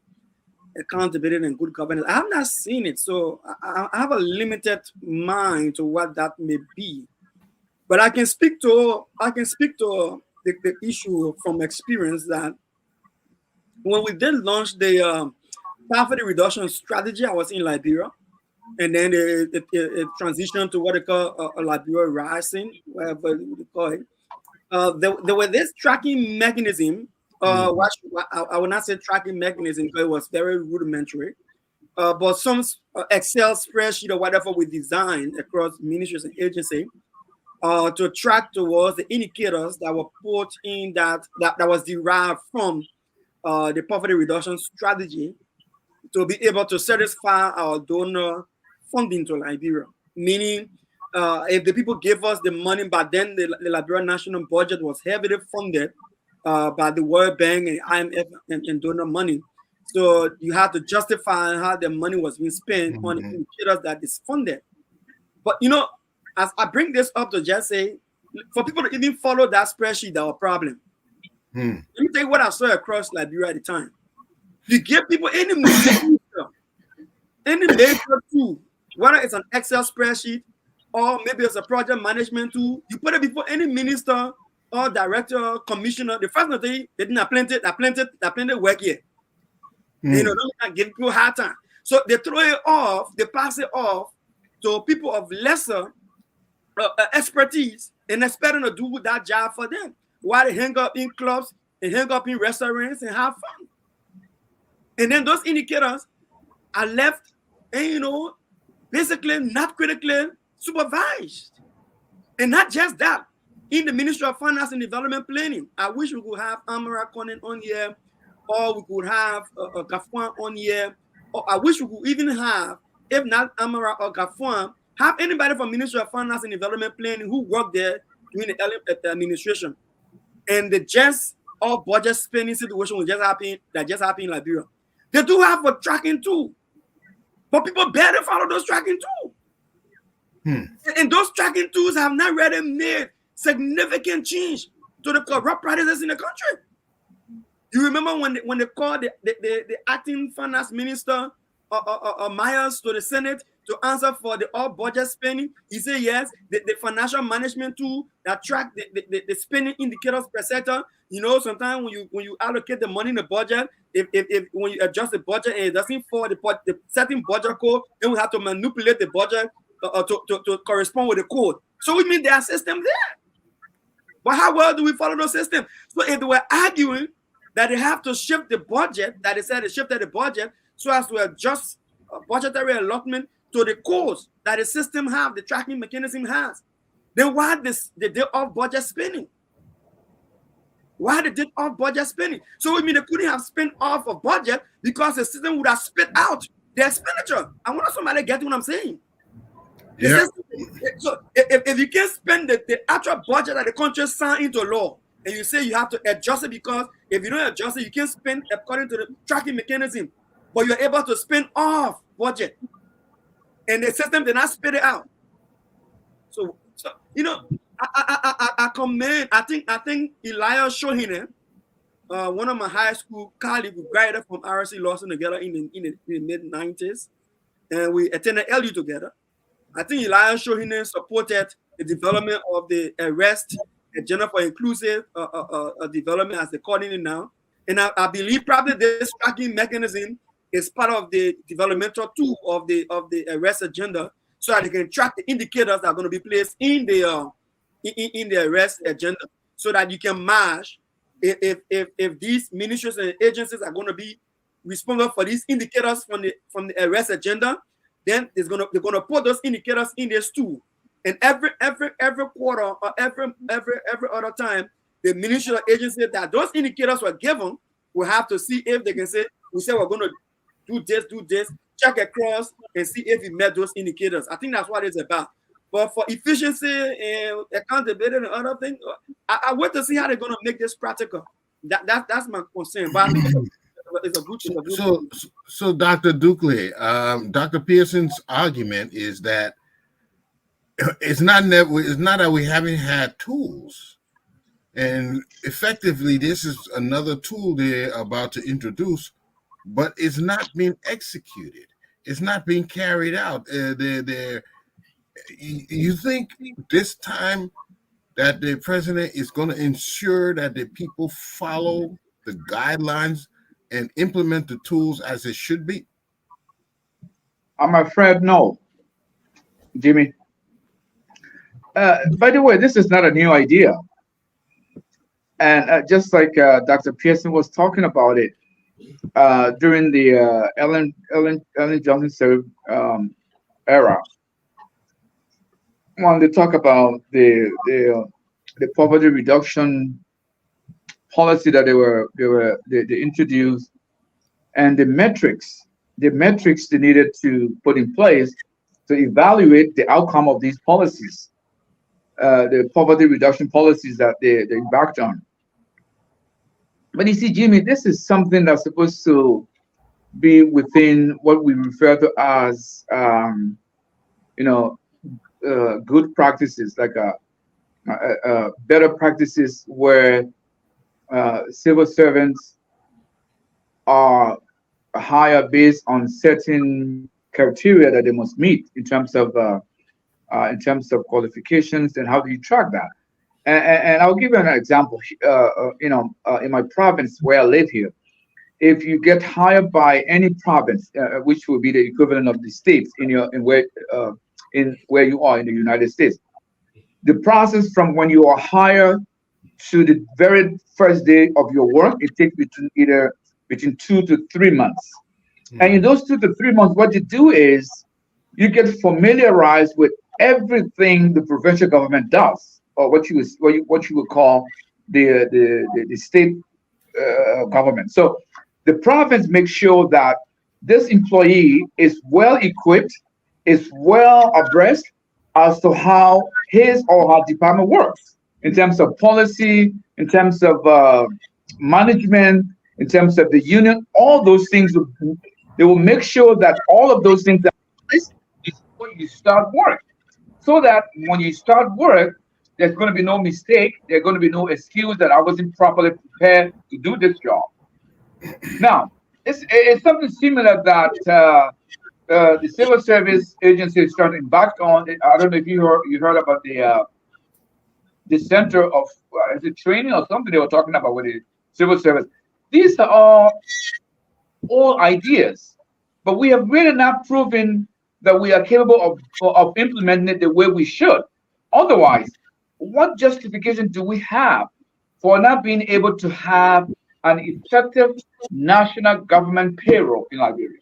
S4: accountability, and good governance. I have not seen it, so I have a limited mind to what that may be. But I can speak to the issue from experience that when we did launch the poverty reduction strategy, I was in Liberia, and then it transitioned to what they call a Liberia Rising, whatever they call it. There were this tracking mechanism. I would not say tracking mechanism because it was very rudimentary. But some Excel spreadsheet or whatever we designed across ministries and agencies to track towards the indicators that were put in that was derived from the poverty reduction strategy to be able to satisfy our donor funding to Liberia. Meaning, if the people gave us the money, but then the Liberia national budget was heavily funded by the World Bank and IMF and donor money. So you had to justify how the money was being spent on the indicators that is funded. But as I bring this up to just say, for people to even follow that spreadsheet, that was a problem. Let me tell you what I saw across Liberia at the time. You give people any major tool, whether it's an Excel spreadsheet or maybe it's a project management tool, you put it before any minister or director or commissioner. The first thing they didn't plenty work here. They don't give people a hard time. So they throw it off, they pass it off to people of lesser expertise and expect them to do that job for them. While they hang up in clubs and hang up in restaurants and have fun. And then those indicators are left, and basically not critically supervised. And not just that, in the Ministry of Finance and Development Planning, I wish we could have Amara Conan on here, or we could have Gafuan on here, or I wish we could even have, if not Amara or Gafuan, have anybody from Ministry of Finance and Development Planning who worked there during the administration. And the just all budget spending situation that just happened in Liberia. They do have a tracking tool, but people barely follow those tracking tools. And those tracking tools have not really made significant change to the corrupt practices in the country. You remember when they called the acting finance minister Myers to the Senate to answer for the all budget spending? He said yes. The financial management tool that track the spending indicators per sector. You know, sometimes when you allocate the money in the budget, if when you adjust the budget and it doesn't fall the certain budget code, then we have to manipulate the budget to correspond with the code. So we mean there are systems there. But how well do we follow those systems? So if they were arguing that they have to shift the budget, that they said they shifted the budget so as to adjust budgetary allotment to the codes that the system have, the tracking mechanism has, then why they did off budget spending? Why they did off budget spending? So we mean they couldn't have spent off a budget because the system would have spit out the expenditure. I want somebody to get what I'm saying.
S2: Yeah.
S4: So if you can't spend the actual budget that the country signed into law, and you say you have to adjust it because if you don't adjust it, you can't spend according to the tracking mechanism, but you're able to spend off budget, and the system did not spit it out. So you know, I commend. I think Elias Shohine, one of my high school colleagues, who graduated from RC Lawson together in the mid-90s, and we attended LU together. I think Elias Shohine supported the development of the arrest agenda for inclusive development, as they call it now. And I believe probably this tracking mechanism is part of the developmental tool of the arrest agenda, so that they can track the indicators that are going to be placed in the arrest agenda, so that you can match if these ministries and agencies are going to be responsible for these indicators from the arrest agenda. Then they're gonna put those indicators in this tool, and every quarter or every other time, the ministry or agency that those indicators were given will have to see if they can say we're gonna do this, check across and see if we met those indicators. I think that's what it's about. But for efficiency and accountability and other things, I wait to see how they're gonna make this practical. That's my concern. But I think it's a good.
S2: So Dr. Dukley, Dr. Pearson's argument is that it's not that we haven't had tools, and effectively this is another tool they're about to introduce, but it's not being executed. It's not being carried out. You think this time that the president is going to ensure that the people follow the guidelines and implement the tools as it should be?
S5: I'm afraid no, Jimmy. By the way, this is not a new idea. And just like Dr. Pearson was talking about it during the Ellen Johnson era, when they talk about the poverty reduction policy that they introduced, and the metrics they needed to put in place to evaluate the outcome of these policies, the poverty reduction policies that they embarked on. But you see, Jimmy, this is something that's supposed to be within what we refer to as, good practices, like better practices where civil servants are hired based on certain criteria that they must meet in terms of qualifications, and how do you track that? And I'll give you an example. In my province where I live here, if you get hired by any province, which will be the equivalent of the states in where you are in the United States, the process from when you are hired to the very first day of your work, it takes between 2 to 3 months. Mm-hmm. And in those 2 to 3 months, what you do is you get familiarized with everything the provincial government does, or what you would call the state government. So the province makes sure that this employee is well equipped, is well abreast as to how his or her department works in terms of policy, in terms of management, in terms of the union. All those things, they will make sure that all of those things are in place before you start work, so that when you start work, there's going to be no mistake. There's going to be no excuse that I wasn't properly prepared to do this job. Now, it's something similar that the civil service agency is trying to embark on. I don't know if you heard about the center of is it training or something they were talking about with the civil service. These are all ideas, but we have really not proven that we are capable of implementing it the way we should. Otherwise, what justification do we have for not being able to have an effective national government payroll in Liberia?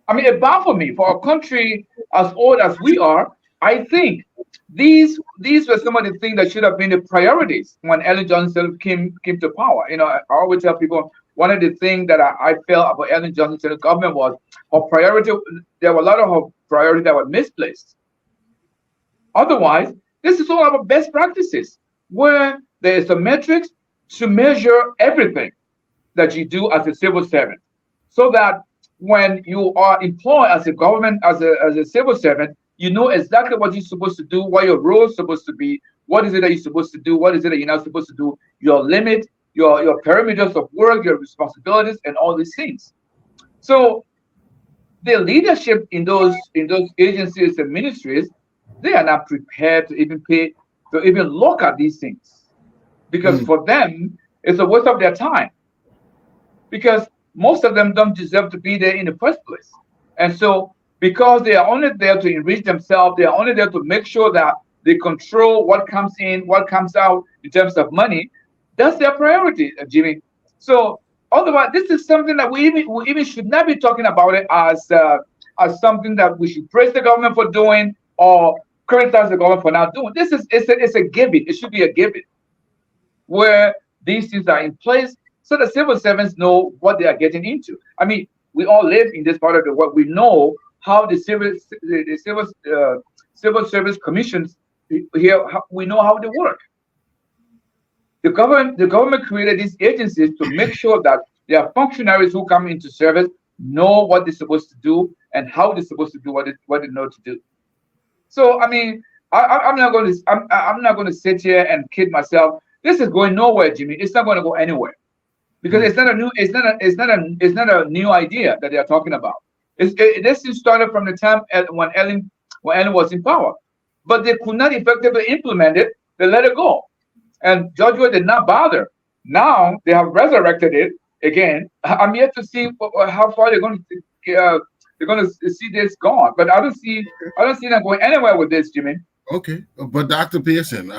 S5: I mean, it baffles me for a country as old as we are. I think these were some of the things that should have been the priorities when Ellen Johnson came to power. You know, I always tell people one of the things that I felt about Ellen Johnson's government was her priority. There were a lot of her priorities that were misplaced. Otherwise, this is all about best practices, where there is a metrics to measure everything that you do as a civil servant, so that when you are employed as a government, as a civil servant, you know exactly what you're supposed to do, what your role is supposed to be, what is it that you're supposed to do, what is it that you're not supposed to do, your limit, your parameters of work, your responsibilities, and all these things. So the leadership in those agencies and ministries, they are not prepared to even look at these things, because for them it's a waste of their time, because most of them don't deserve to be there in the first place. And so, because they are only there to enrich themselves, they are only there to make sure that they control what comes in, what comes out in terms of money. That's their priority, Jimmy. So, otherwise, this is something that we even should not be talking about it as something that we should praise the government for doing or criticize the government for not doing. It's a given. It should be a given where these things are in place, so the civil servants know what they are getting into. I mean, we all live in this part of the world. We know how the civil service commissions here. We know how they work. The government created these agencies to make sure that their functionaries who come into service know what they're supposed to do and how they're supposed to do what they know to do. So I mean, I'm not going to sit here and kid myself. This is going nowhere, Jimmy. It's not going to go anywhere, because it's not a new idea that they are talking about. This started from the time when Ellen was in power, but they could not effectively implement it. They let it go, and George Wood did not bother. Now they have resurrected it again. I'm yet to see how far they're going to see this gone, but I don't see them going anywhere with this, Jimmy.
S2: Okay, but Dr. Pearson,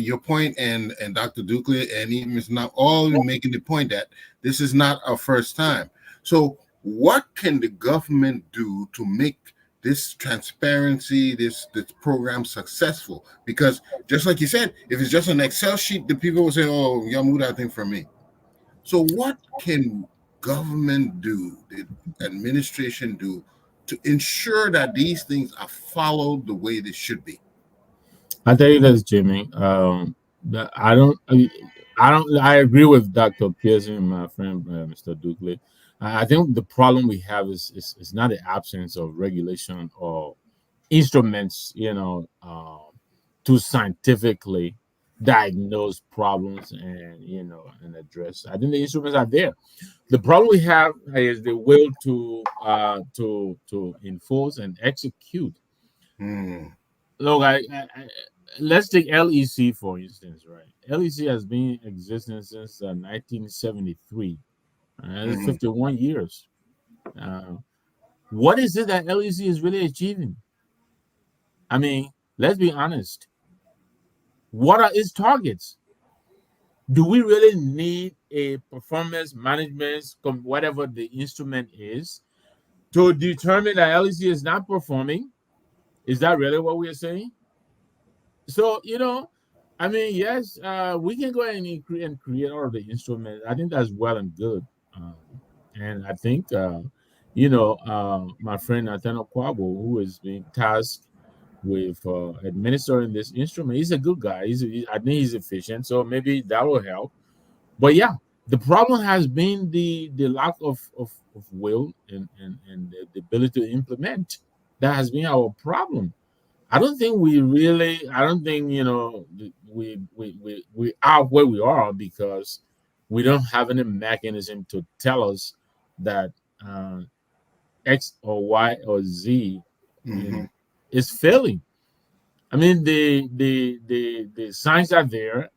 S2: your point and Dr. Dukley and even Ms. Now all making the point that this is not our first time. So what can the government do to make this transparency, this program successful? Because just like you said, if it's just an Excel sheet, the people will say, oh, y'all move that thing for me. So what can government do, the administration do, to ensure that these things are followed the way they should be?
S3: I tell you this, Jimmy. I agree with Dr. Pearson, my friend, Mr. Dukley. I think the problem we have is not the absence of regulation or instruments, to scientifically diagnose problems and address. I think the instruments are there. The problem we have is the will to enforce and execute. Look, let's take LEC for instance, right? LEC has been in existence since 1973. That's 51 years. What is it that LEC is really achieving? I mean, let's be honest. What are its targets? Do we really need a performance management, whatever the instrument is, to determine that LEC is not performing? Is that really what we're saying? So, I mean, yes, we can go ahead and create all of the instruments. I think that's well and good. And I think, my friend Nathaniel Kwabo, who is being tasked with administering this instrument, he's a good guy. I think he's efficient. So maybe that will help. But yeah, the problem has been the lack of will and the ability to implement. That has been our problem. I don't think we are where we are because we don't have any mechanism to tell us that X or Y or Z,
S2: Mhm.
S3: is failing. I mean, the signs are there,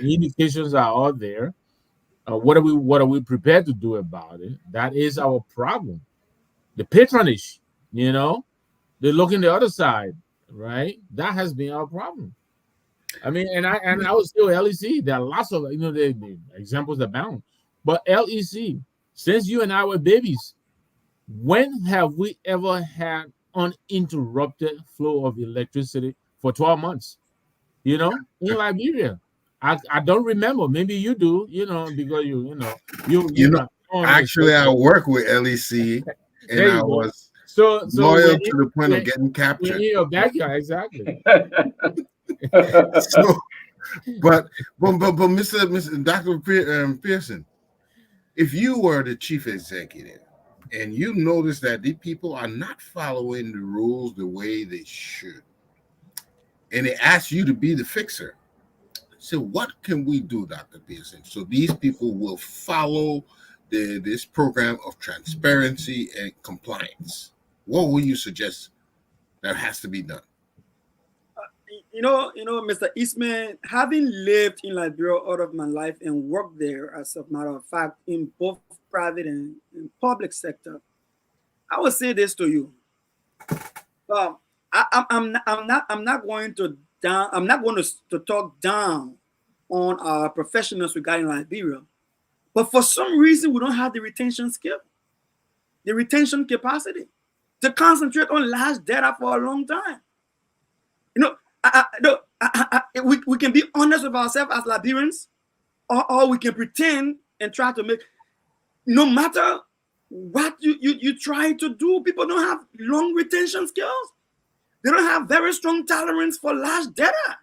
S3: indications are all there. What are we prepared to do about it? That is our problem. The patronage, they look in the other side, right? That has been our problem. I mean, and I was still LEC. There are lots of the examples abound, but LEC, since you and I were babies, when have we ever had uninterrupted flow of electricity for 12 months? In Liberia, I don't remember. Maybe you do. Because
S2: You
S3: you
S2: know,
S3: know on the
S2: actually, I
S3: social.
S2: work with LEC, and
S3: There
S2: I
S3: you go.
S2: was
S3: So
S2: loyal to the point of getting
S3: we're in
S2: captured.
S3: your backyard exactly.
S2: So, but Mr. Dr. Pearson, if you were the chief executive and you notice that these people are not following the rules the way they should, and they ask you to be the fixer, so what can we do, Dr. Pearson, so these people will follow this program of transparency and compliance? What would you suggest that has to be done?
S4: Mr. Eastman, having lived in Liberia all of my life and worked there, as a matter of fact, in both private and public sector, I will say this to you. I'm not going to down. I'm not going to talk down on our professionals regarding Liberia, but for some reason we don't have the retention skill, the retention capacity to concentrate on large data for a long time. We can be honest with ourselves as Liberians, or we can pretend and try to make. No matter what you try to do, people don't have long retention skills. They don't have very strong tolerance for large data.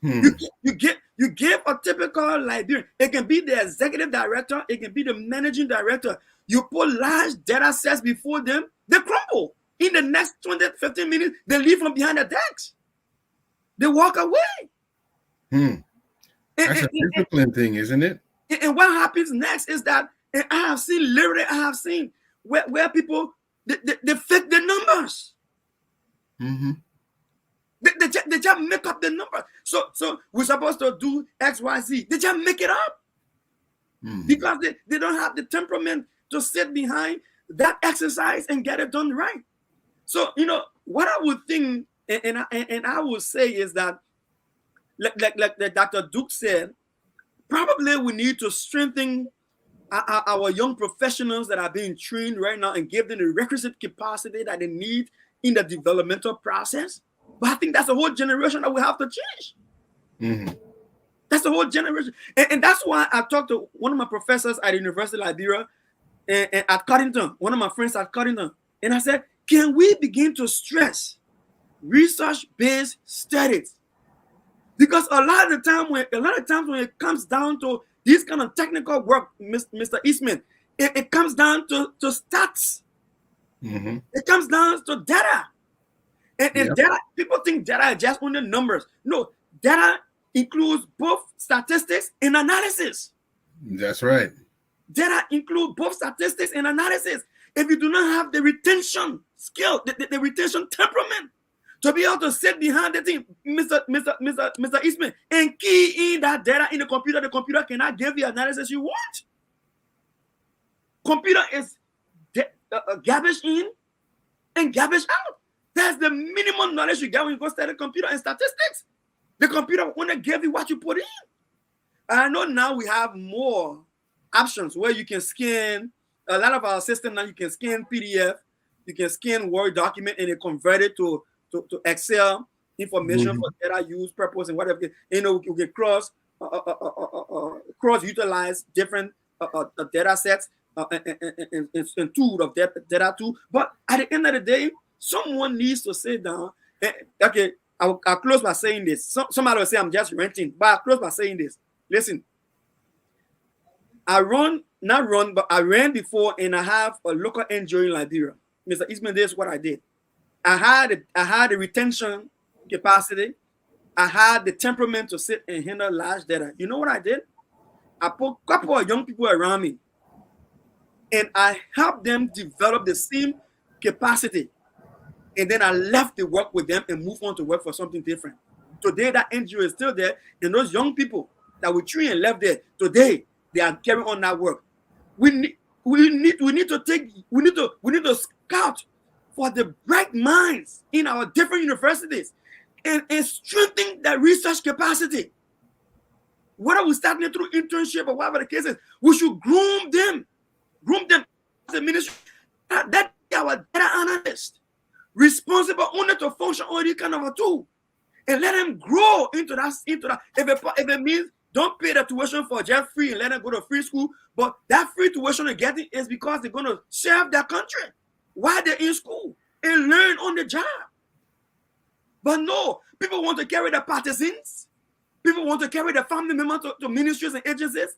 S4: You give a typical Liberian. It can be the executive director. It can be the managing director. You put large data sets before them, they crumble. In the next 20, 15 minutes, they leave from behind the desk. They walk away.
S2: That's a discipline thing, isn't it?
S4: And what happens next is that, and I have seen where people they fake the numbers. They just make up the number. So we're supposed to do X, Y, Z. They just make it up because they don't have the temperament to sit behind that exercise and get it done right. So what I would think, and I would say is that, like Dr. Duke said, probably we need to strengthen our young professionals that are being trained right now and give them the requisite capacity that they need in the developmental process. But I think that's a whole generation that we have to change. That's a whole generation. And that's why I talked to one of my professors at the University of Liberia and at Cottington, one of my friends at Cottington. And I said, can we begin to stress research-based studies? Because a lot of times when it comes down to this kind of technical work, Mr. Eastman, it comes down to stats. It comes down to data. And data, people think data is just only numbers. No, data includes both statistics and analysis.
S2: That's right.
S4: Data includes both statistics and analysis. If you do not have the retention skill, the retention temperament, to be able to sit behind the thing, Mr. Eastman, and key in that data in the computer cannot give you analysis you want. Computer is garbage in and garbage out. That's the minimum knowledge you get when you go study computer and statistics. The computer only give you what you put in. I know now we have more options where you can scan. A lot of our system now, you can scan PDF, you can scan Word document, and it convert it to Excel information for data use purpose and whatever. We can cross utilize different data sets and tool of data too. But at the end of the day, someone needs to sit down. Okay, I'll close by saying this. Somebody will say I'm just ranting, but I'll close by saying this. Listen, I ran before, and I have a local NGO in Liberia. Mr. Eastman, this is what I did. I had a retention capacity. I had the temperament to sit and handle large data. You know what I did? I put a couple of young people around me. and I helped them develop the same capacity. And then I left the work with them and moved on to work for something different. Today, that NGO is still there, and those young people that we trained and left there, today they are carrying on that work. We need to scout for the bright minds in our different universities and strengthen that research capacity. Whether we start it through internship or whatever the case is, we should groom them as a ministry. That our data analyst responsible only to function on this kind of a tool, and let them grow into that. If it means don't pay the tuition for just free and let them go to free school, but that free tuition they're getting is because they're going to serve their country while they're in school and learn on the job. But no, people want to carry the partisans. People want to carry the family members to ministries and agencies.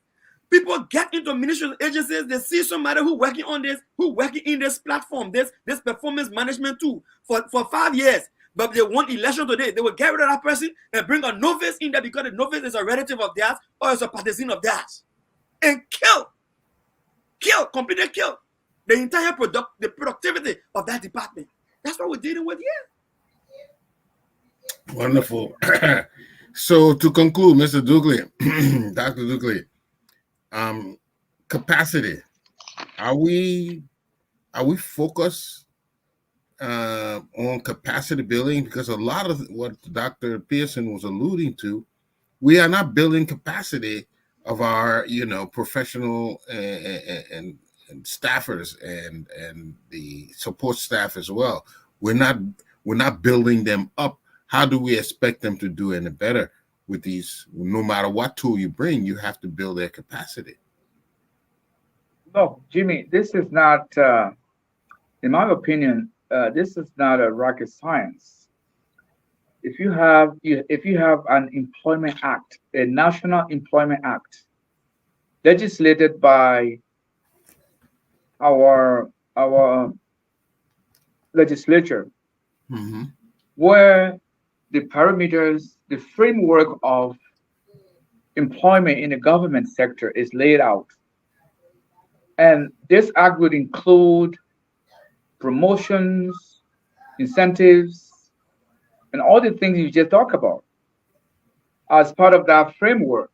S4: People get into ministries and agencies. They see somebody who working on this, who working in this platform, this performance management tool for 5 years. But they want election today. They will get rid of that person and bring a novice in there because the novice is a relative of theirs or is a partisan of theirs. And completely kill the entire the productivity of that department. That's what we're dealing with here.
S2: Wonderful. So to conclude, Mr. Dugley, Dr. Dugley, capacity. Are we focused on capacity building? Because a lot of what Dr. Pearson was alluding to, we are not building capacity of our, professional and staffers and the support staff as well. We're not building them up. How do we expect them to do any better with these? No matter what tool you bring, you have to build their capacity.
S5: No, Jimmy, this is not, in my opinion, this is not a rocket science. If you have an employment act, a national employment act, legislated by our legislature,
S2: Mm-hmm.
S5: where the parameters, the framework of employment in the government sector is laid out. And this act would include promotions, incentives, and all the things you just talked about as part of that framework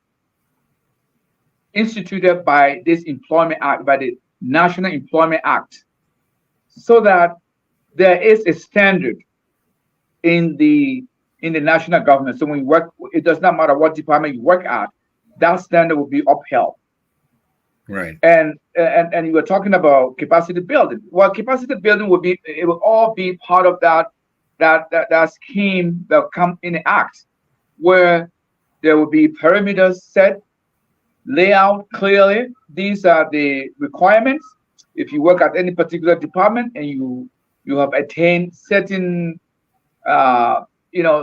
S5: instituted by this employment act, by the National Employment Act, so that there is a standard in the national government. So when you work, it does not matter what department you work at, that standard will be upheld.
S2: Right.
S5: And you were talking about capacity building. Well, capacity building will all be part of that scheme that will come in the act, where there will be parameters set, lay out clearly. These are the requirements. If you work at any particular department and you have attained certain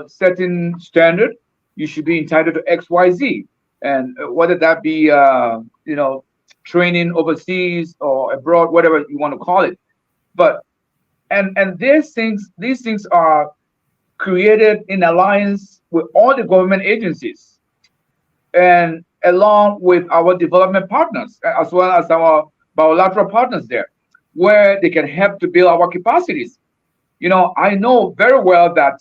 S5: certain standard, you should be entitled to XYZ. And whether that be training overseas or abroad, whatever you want to call it. But and these things are created in alliance with all the government agencies and along with our development partners, as well as our bilateral partners there, where they can help to build our capacities. I know very well that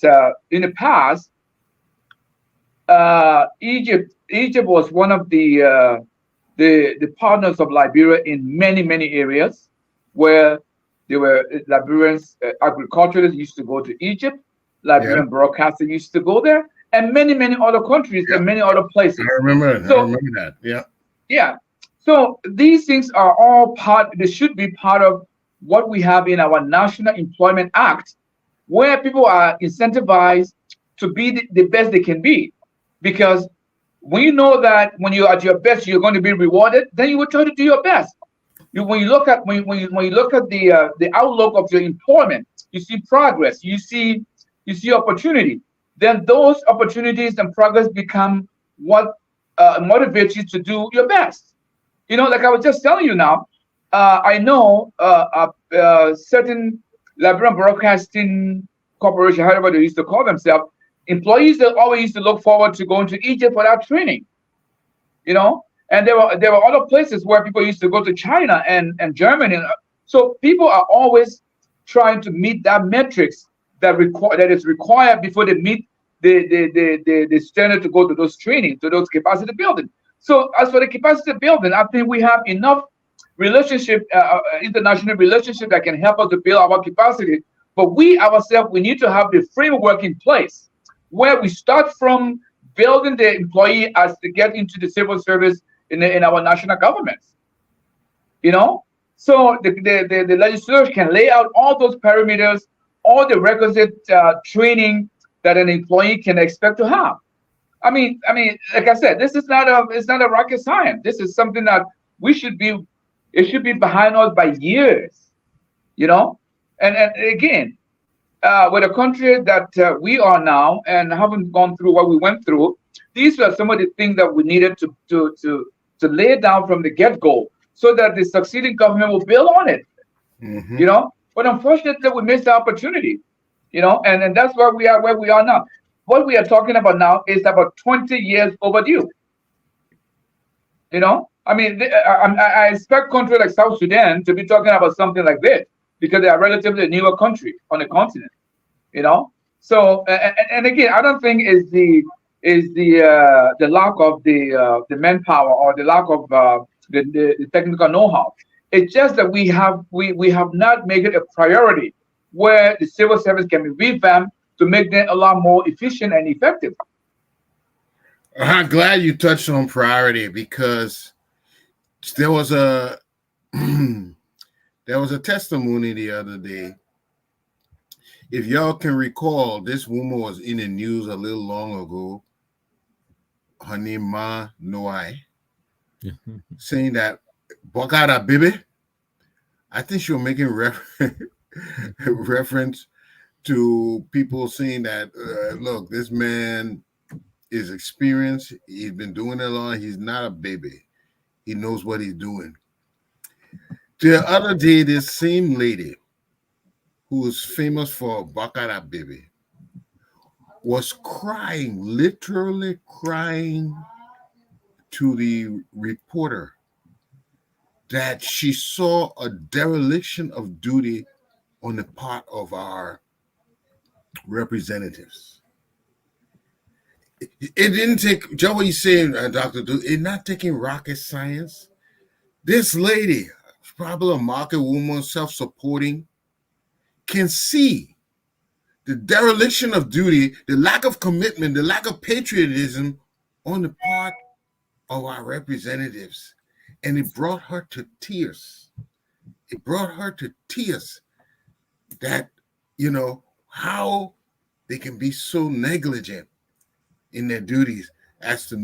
S5: in the past, Egypt was one of the partners of Liberia in many areas, where there were Liberians, agriculturalists used to go to Egypt, Liberian broadcasters used to go there, and many other countries and many other places.
S2: I remember that. Yeah.
S5: Yeah. So these things are all they should be part of what we have in our National Employment Act, where people are incentivized to be the best they can be. Because we know that when you're at your best, you're going to be rewarded, then you will try to do your best. When you look at the outlook of your employment, you see progress, you see opportunity. Then those opportunities and progress become what motivates you to do your best. Like I was just telling you now, I know certain Liberian Broadcasting Corporation, however they used to call themselves, employees that always used to look forward to going to Egypt for that training. And there were other places where people used to go to China and Germany. So people are always trying to meet that metrics that is required before they meet the standard to go to those training, to those capacity building. So as for the capacity building, I think we have enough relationship, international relationship that can help us to build our capacity. But we ourselves, we need to have the framework in place where we start from building the employee as to get into the civil service in our national governments. You know, so the legislature can lay out all those parameters, all the requisite training that an employee can expect to have. I mean, like I said, this is not a rocket science. This is something that we should be. It should be behind us by years, you know. And again, with a country that we are now and haven't gone through what we went through, these were some of the things that we needed to lay down from the get go, so that the succeeding government will build on it,
S2: Mhm.
S5: you know. But unfortunately, we missed the opportunity, you know, and that's where we are now. What we are talking about now is about 20 years overdue. You know, I mean, I expect countries like South Sudan to be talking about something like this because they are relatively newer country on the continent. You know, so and again, I don't think is the lack of the manpower or the lack of the technical know-how. It's just that we have not made it a priority where the civil service can be revamped to make them a lot more efficient and effective.
S2: I'm glad you touched on priority because there was a there was a testimony the other day. If y'all can recall, this woman was in the news a little long ago. Her name Ma Nowai, saying that Boakai baby. I think she was making reference to people saying that look, this man is experienced. He's been doing it long. He's not a baby. He knows what he's doing. The other day, this same lady who was famous for Boakai baby was crying, literally crying to the reporter that she saw a dereliction of duty on the part of our representatives. It didn't take, Joe, what you saying, Dr. Du, it's not taking rocket science. This lady, probably a market woman, self-supporting, can see the dereliction of duty, the lack of commitment, the lack of patriotism on the part of our representatives. And it brought her to tears. It brought her to tears that, you know, how they can be so negligent in their duties as to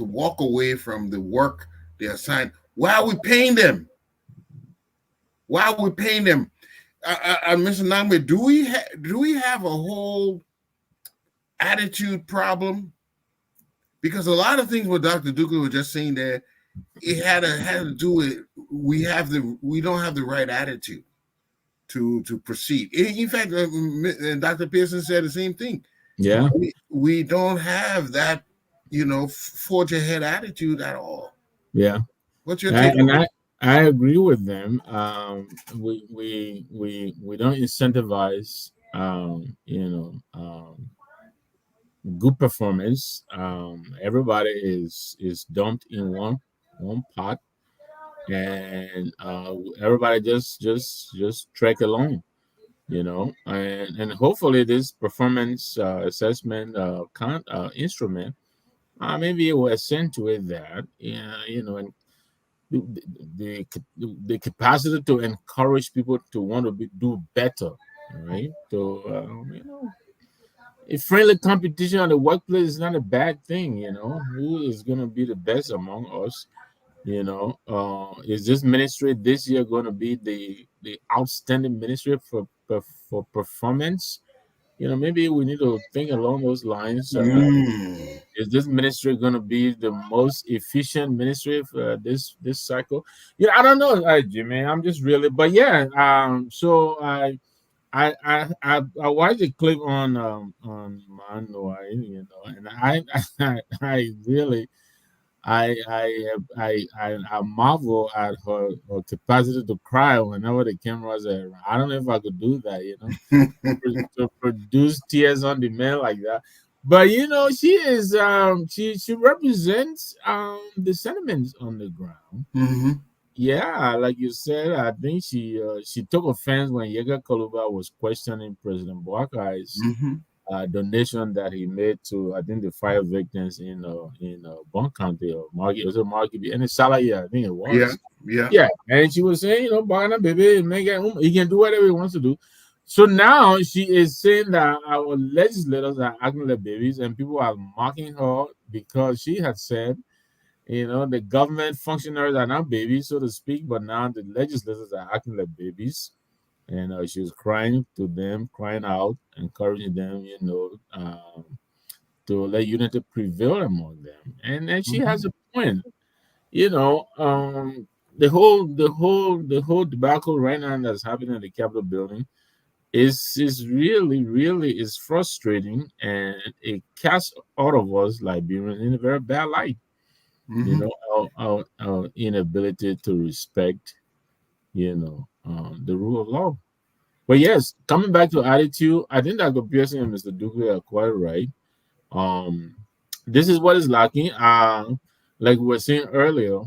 S2: walk away from the work they're assigned. Why are we paying them? Why are we paying them? Mr. Nangwe, do we have a whole attitude problem? Because a lot of things what Dr. Duka was just saying there, it had to do with we don't have the right attitude to proceed. In fact, Dr. Pearson said the same thing.
S3: Yeah,
S2: We don't have that, you know, forge ahead attitude at all.
S3: yeah.
S2: What's your take?
S3: I agree with them. We don't incentivize good performance. Everybody is dumped in one pot, and everybody just trek along, and hopefully this performance assessment instrument maybe it will accentuate that, and the capacity to encourage people to want to do better, right? So a friendly competition on the workplace is not a bad thing. Who is going to be the best among us? Is this ministry this year going to be the outstanding ministry for performance? Maybe we need to think along those lines. Is this ministry going to be the most efficient ministry for this cycle? I don't know, Jimmy. I'm just really, but yeah. So I watched a clip on Nowai, and I really I marvel at her capacity to cry whenever the cameras are around. I don't know if I could do that, to produce tears on demand like that. But she is she represents the sentiments on the ground.
S2: Mm-hmm.
S3: Yeah, like you said, I think she took offense when Yega Kaluba was questioning President Boakai's
S2: Mm-hmm.
S3: donation that he made to, I think, the fire victims in Bon County or Market, was it Market? And it's Salaya, I think it
S2: Yeah.
S3: was.
S2: Yeah.
S3: Yeah, and she was saying, Bana baby, he can do whatever he wants to do. So now she is saying that our legislators are acting like babies, and people are mocking her because she had said, the government functionaries are not babies, so to speak, but now the legislators are acting like babies. And she was crying to them, crying out, encouraging them, to let unity prevail among them. And she
S2: Mm-hmm.
S3: has a point. You know, the whole debacle right now that's happening in the Capitol building is really, really is frustrating, and it casts all of us Liberians in a very bad light.
S2: Mm-hmm.
S3: Our inability to respect, the rule of law. But yes, coming back to attitude, I think Dr. Pearson and Mr. Duque are quite right. Um, this is what is lacking. Like we were saying earlier,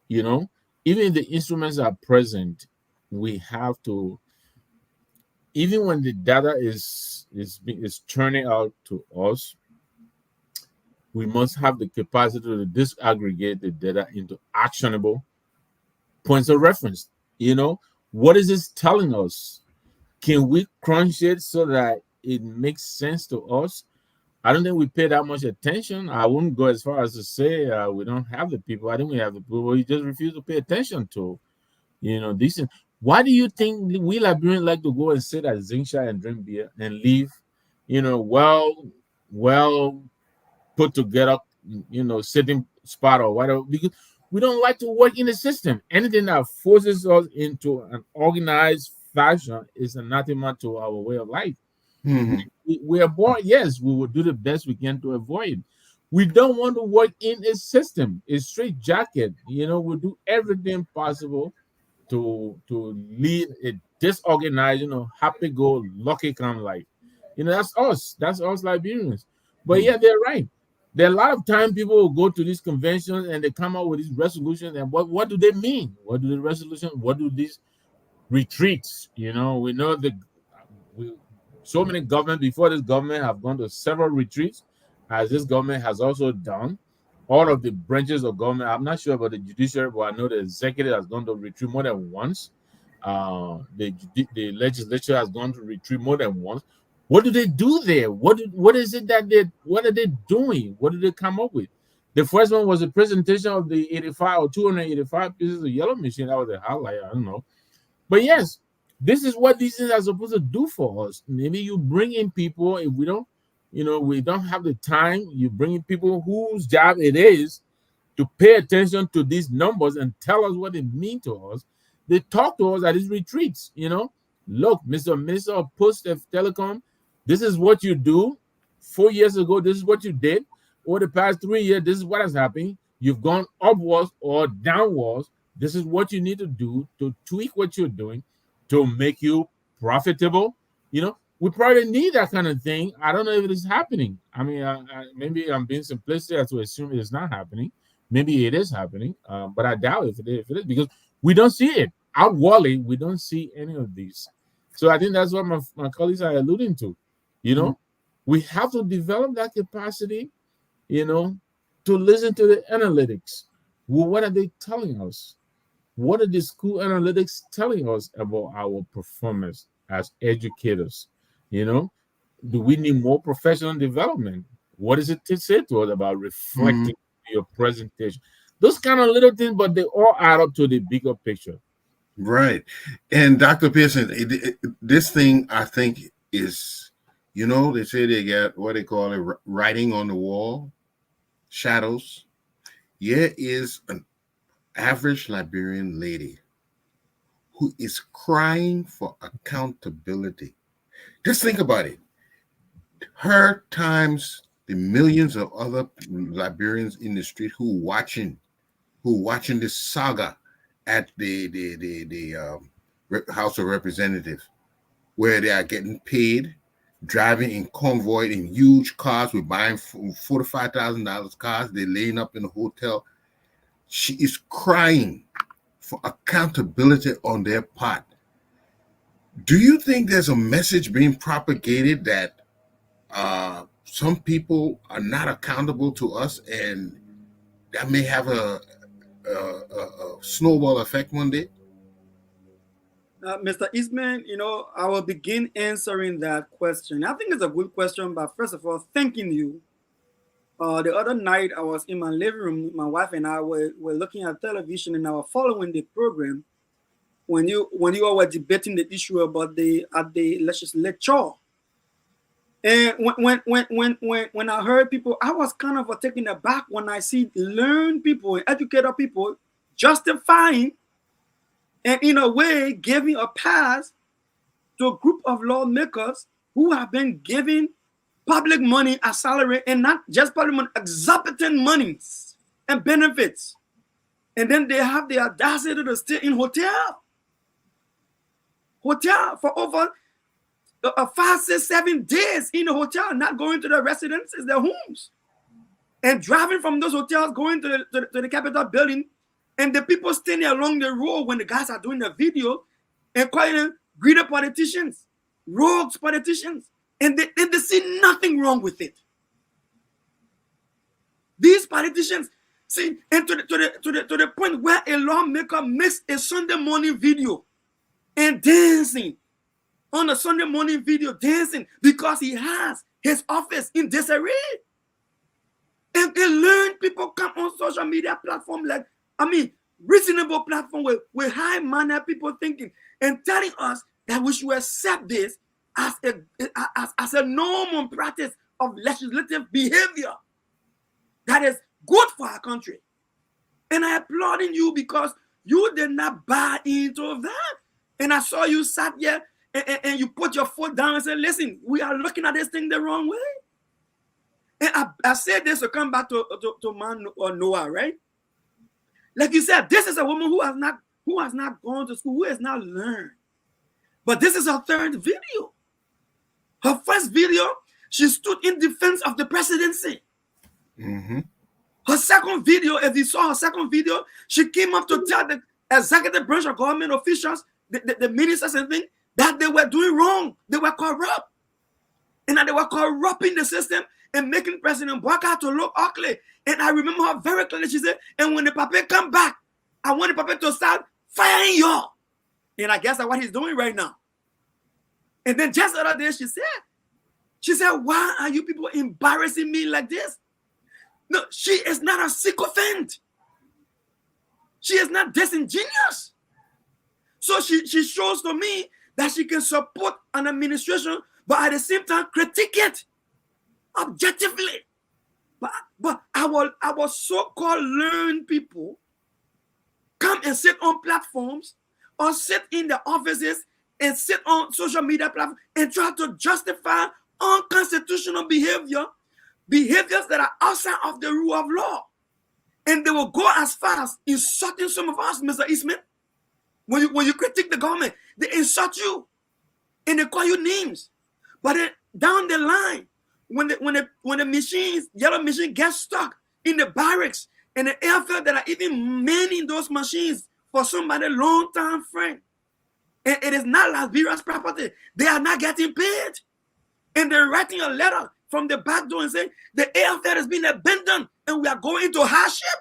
S3: you know, even if the instruments are present, we have to, even when the data is churning out to us, we must have the capacity to disaggregate the data into actionable points of reference. You know, what is this telling us? Can we crunch it so that it makes sense to us? I don't think we pay that much attention. I wouldn't go as far as to say we don't have the people. I think we have the people. We just refuse to pay attention to, these things. Why do you think we Liberians like to go and sit at Zinsha and drink beer and leave, well put together, sitting spot or whatever? Because we don't like to work in the system. Anything that forces us into an organized fashion is anathema to our way of life.
S2: Mm-hmm.
S3: We are born, yes, we will do the best we can to avoid. We don't want to work in a system, a straight jacket. We'll do everything possible to lead a disorganized, happy go lucky kind of life. That's us. That's us Liberians. But yeah, they're right. There are a lot of time people will go to these conventions and they come out with these resolutions, and what do they mean? What do the resolution? What do these retreats? We know we, so many governments before this government have gone to several retreats, as this government has also done. All of the branches of government, I'm not sure about the judiciary, but I know the executive has gone to retreat more than once. The legislature has gone to retreat more than once. What do they do there? What is it that what are they doing? What did they come up with? The first one was a presentation of the 85 or 285 pieces of yellow machine. That was a highlight. I don't know. But yes, this is what these things are supposed to do for us. Maybe you bring in people, if we don't have the time, you bring in people whose job it is to pay attention to these numbers and tell us what they mean to us. They talk to us at these retreats. Look, Mr. Minister of Post of Telecom, this is what you do. 4 years ago, this is what you did. Over the past 3 years, this is what has happened. You've gone upwards or downwards. This is what you need to do to tweak what you're doing to make you profitable. We probably need that kind of thing. I don't know if it is happening. I mean, maybe I'm being simplistic to assume it is not happening. Maybe it is happening, but I doubt if it is because we don't see it outwardly. We don't see any of these. So I think that's what my colleagues are alluding to. We have to develop that capacity, to listen to the analytics. Well, what are they telling us? What are the school analytics telling us about our performance as educators? Do we need more professional development? What is it to say to us about
S2: Mm-hmm.
S3: reflecting your presentation? Those kind of little things, but they all add up to the bigger picture.
S2: Right. And Dr. Pearson, this thing I think is, they say they got what they call it writing on the wall, shadows. Here is an average Liberian lady who is crying for accountability. Just think about it. Her times the millions of other Liberians in the street who watching this saga at the House of Representatives, where they are getting paid, driving in convoy in huge cars. We're buying $4,000 to $5,000 cars. They're laying up in a hotel. She is crying for accountability on their part. Do you think there's a message being propagated that some people are not accountable to us, and that may have a snowball effect one day?
S4: Mr. Eastman, I will begin answering that question. I think it's a good question, but first of all, thanking you. The other night, I was in my living room. My wife and I were looking at television, and I was following the program when you all were debating the issue about the legislature. And when I heard people, I was kind of taken aback when I see learned people, educated people justifying and in a way giving a pass to a group of lawmakers who have been giving public money as salary, and not just public money, exorbitant monies and benefits. And then they have the audacity to stay in hotel for over 5, 6, 7 days in a hotel, not going to their residences, their homes, and driving from those hotels, going to the Capitol building, and the people standing along the road when the guys are doing the video and calling them greedy politicians, rogues politicians, and they see nothing wrong with it. These politicians see, and to the point where a lawmaker makes a Sunday morning video and dancing on a Sunday morning video, dancing because he has his office in disarray. And learned people come on social media platform reasonable platform with high-mannered people thinking and telling us that we should accept this as a normal practice of legislative behavior that is good for our country. And I applauding you because you did not buy into that. And I saw you sat here and you put your foot down and said, listen, we are looking at this thing the wrong way. And I said this to come back to man or Noah, right? Like you said, this is a woman who has not gone to school, who has not learned. But this is her third video. Her first video, she stood in defense of the presidency.
S2: Mm-hmm.
S4: Her second video, if you saw her second video, she came up to tell the executive branch of government officials, the ministers and things, that they were doing wrong. They were corrupt. And that they were corrupting the system and making President Boakai to look ugly. And I remember her very clearly. She said, and when the puppet come back, I want the puppet to start firing y'all. And I guess that's what he's doing right now. And then just the other day, she said, why are you people embarrassing me like this? No, she is not a sycophant. She is not disingenuous. So she shows to me that she can support an administration, but at the same time critique it objectively. But our so-called learned people come and sit on platforms or sit in the offices and sit on social media platforms and try to justify unconstitutional behaviors that are outside of the rule of law. And they will go as far as insulting some of us, Mr. Eastman. When you critique the government, they insult you and they call you names. But then down the line, when the machines, yellow machine gets stuck in the barracks and the airfield that are even manning those machines for somebody long-time friend, and it is not Liberia's property, they are not getting paid. And they're writing a letter from the back door and saying, the airfield has been abandoned and we are going into hardship.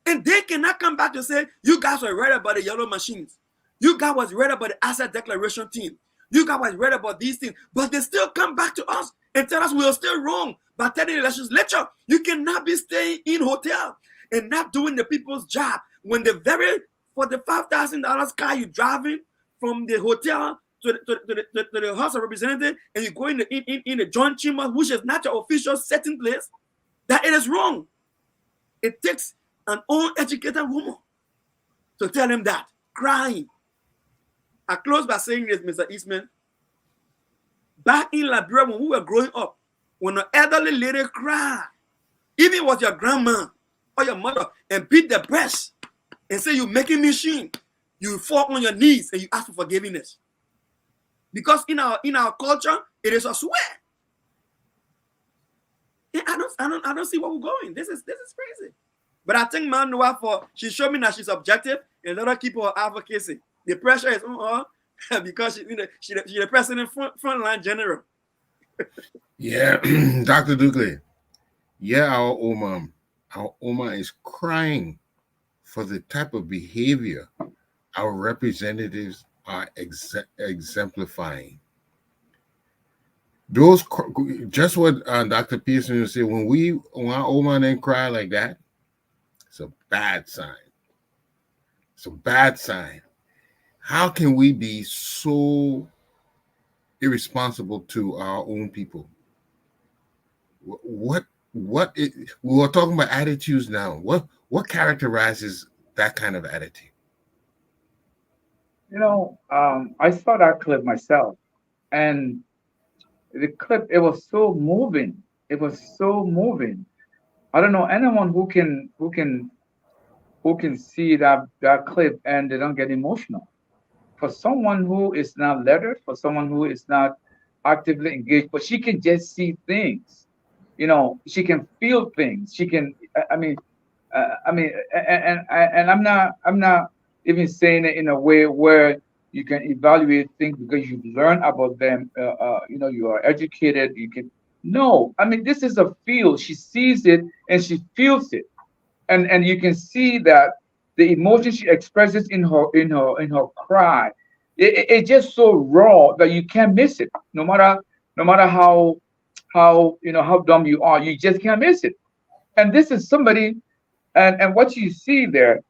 S4: And they cannot come back to say, you guys were right about the yellow machines. You guys was right about the asset declaration team. You guys was right about these things. But they still come back to us and tell us we are still wrong by telling the legislature, you cannot be staying in hotel and not doing the people's job. When the very $45,000 car you're driving from the hotel to the House of Representatives and you go in the joint chamber, which is not your official setting place, that it is wrong. It takes an uneducated woman to tell him that, crying. I close by saying this, Mr. Eastman. Back in Liberia, when we were growing up, when an elderly lady cry, even if it was your grandma or your mother, and beat the breast and say, "You're making me shame," you fall on your knees and you ask for forgiveness. Because in our culture, it is a swear. Yeah, I don't see where we're going. This is crazy. But I think man Nowai, she showed me that she's objective and let her keep her advocacy. The pressure is on her because she's the president frontline general.
S2: Yeah, Dr. Dugley. Yeah, our Oma is crying for the type of behavior our representatives are exemplifying. Those just what Dr. Pearson was saying. When our Oma then cry like that, it's a bad sign. It's a bad sign. How can we be so irresponsible to our own people? We were talking about attitudes now. What characterizes that kind of attitude?
S5: I saw that clip myself, and the clip, it was so moving. It was so moving. I don't know anyone who can see that clip and they don't get emotional. For someone who is not lettered, for someone who is not actively engaged, but she can just see things. She can feel things. She can. And I'm not even saying it in a way where you can evaluate things because you've learned about them. You are educated. You can. No, this is a feel. She sees it and she feels it, and you can see that the emotion she expresses in her cry, it's just so raw that you can't miss it. No matter how dumb you are, you just can't miss it. And this is somebody, and what you see there,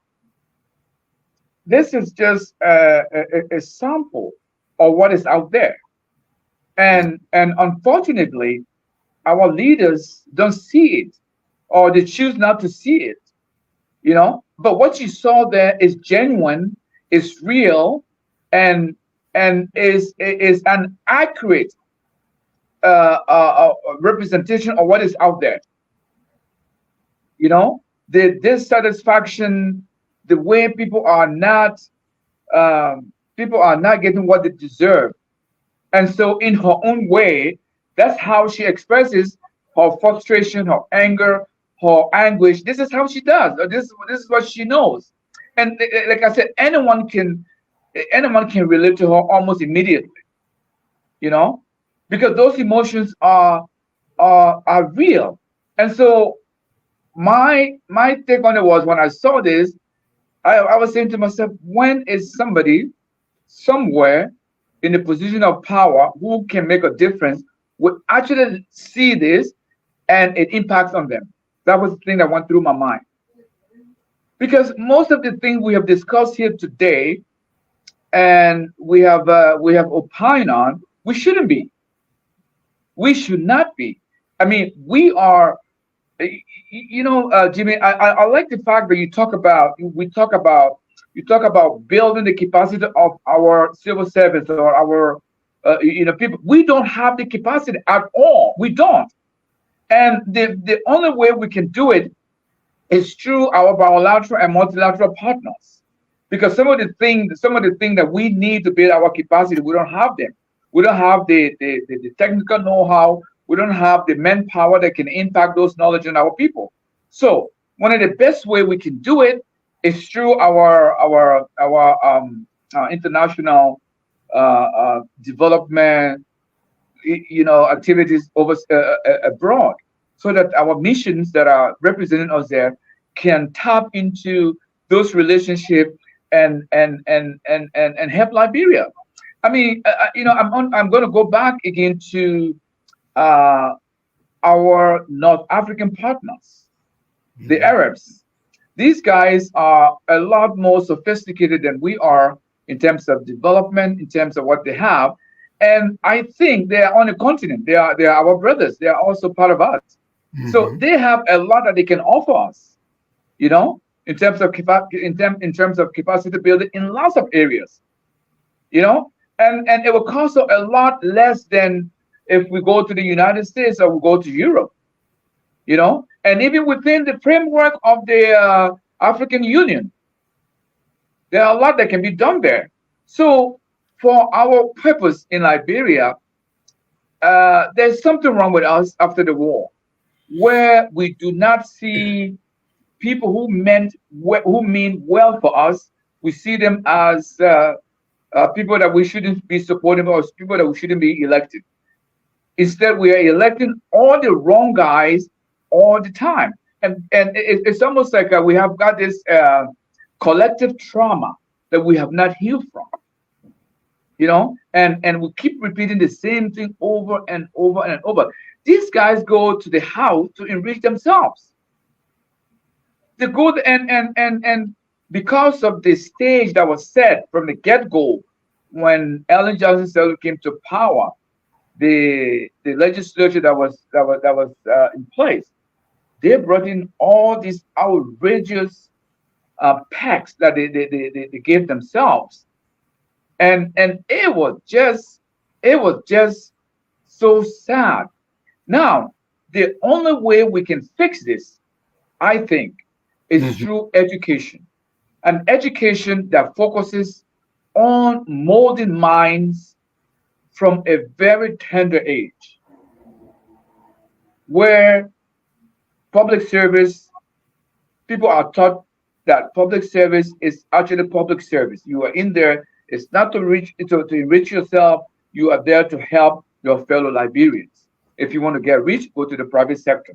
S5: this is just a sample of what is out there. And unfortunately, our leaders don't see it, or they choose not to see it. But what you saw there is genuine, is real, and is an accurate representation of what is out there. The dissatisfaction, the way people are not getting what they deserve. And so in her own way, that's how she expresses her frustration, her anger, her anguish. This is how she does. This is what she knows. And like I said, anyone can relate to her almost immediately, because those emotions are real. And so my take on it was, when I saw this, I was saying to myself, when is somebody somewhere in a position of power who can make a difference will actually see this and it impacts on them? That was the thing that went through my mind. Because most of the things we have discussed here today and we have opined on, we shouldn't be. We should not be. We are, Jimmy, I like the fact that you talk about building the capacity of our civil servants or our people. We don't have the capacity at all. We don't. And the only way we can do it is through our bilateral and multilateral partners. Because some of the things that we need to build our capacity, we don't have them. We don't have the technical know-how. We don't have the manpower that can impact those knowledge in our people. So one of the best way we can do it is through our international development, activities over abroad, so that our missions that are representing us there can tap into those relationships and help Liberia. I'm going to go back again to our North African partners, the Arabs. These guys are a lot more sophisticated than we are in terms of development, in terms of what they have. And I think they are on a continent. They are our brothers. They are also part of us. Mm-hmm. So they have a lot that they can offer us, in terms of capacity building in lots of areas, and it will cost a lot less than if we go to the United States or we go to Europe, and even within the framework of the African Union, there are a lot that can be done there. So, for our purpose in Liberia, there's something wrong with us after the war, where we do not see people who mean well for us. We see them as people that we shouldn't be supporting, or people that we shouldn't be elected. Instead, we are electing all the wrong guys all the time, and it's almost like we have got this collective trauma that we have not healed from. And we keep repeating the same thing over and over and over. These guys go to the house to enrich themselves. They go and because of the stage that was set from the get-go when Ellen Johnson Sirleaf came to power, the legislature that was in place, they brought in all these outrageous pacts that they gave themselves, and it was just so sad. Now, the only way we can fix this, I think, is through education, an education that focuses on molding minds from a very tender age, where public service, people are taught that public service is actually public service. You are in there, it's not to enrich yourself, you are there to help your fellow Liberians. If you want to get rich, go to the private sector.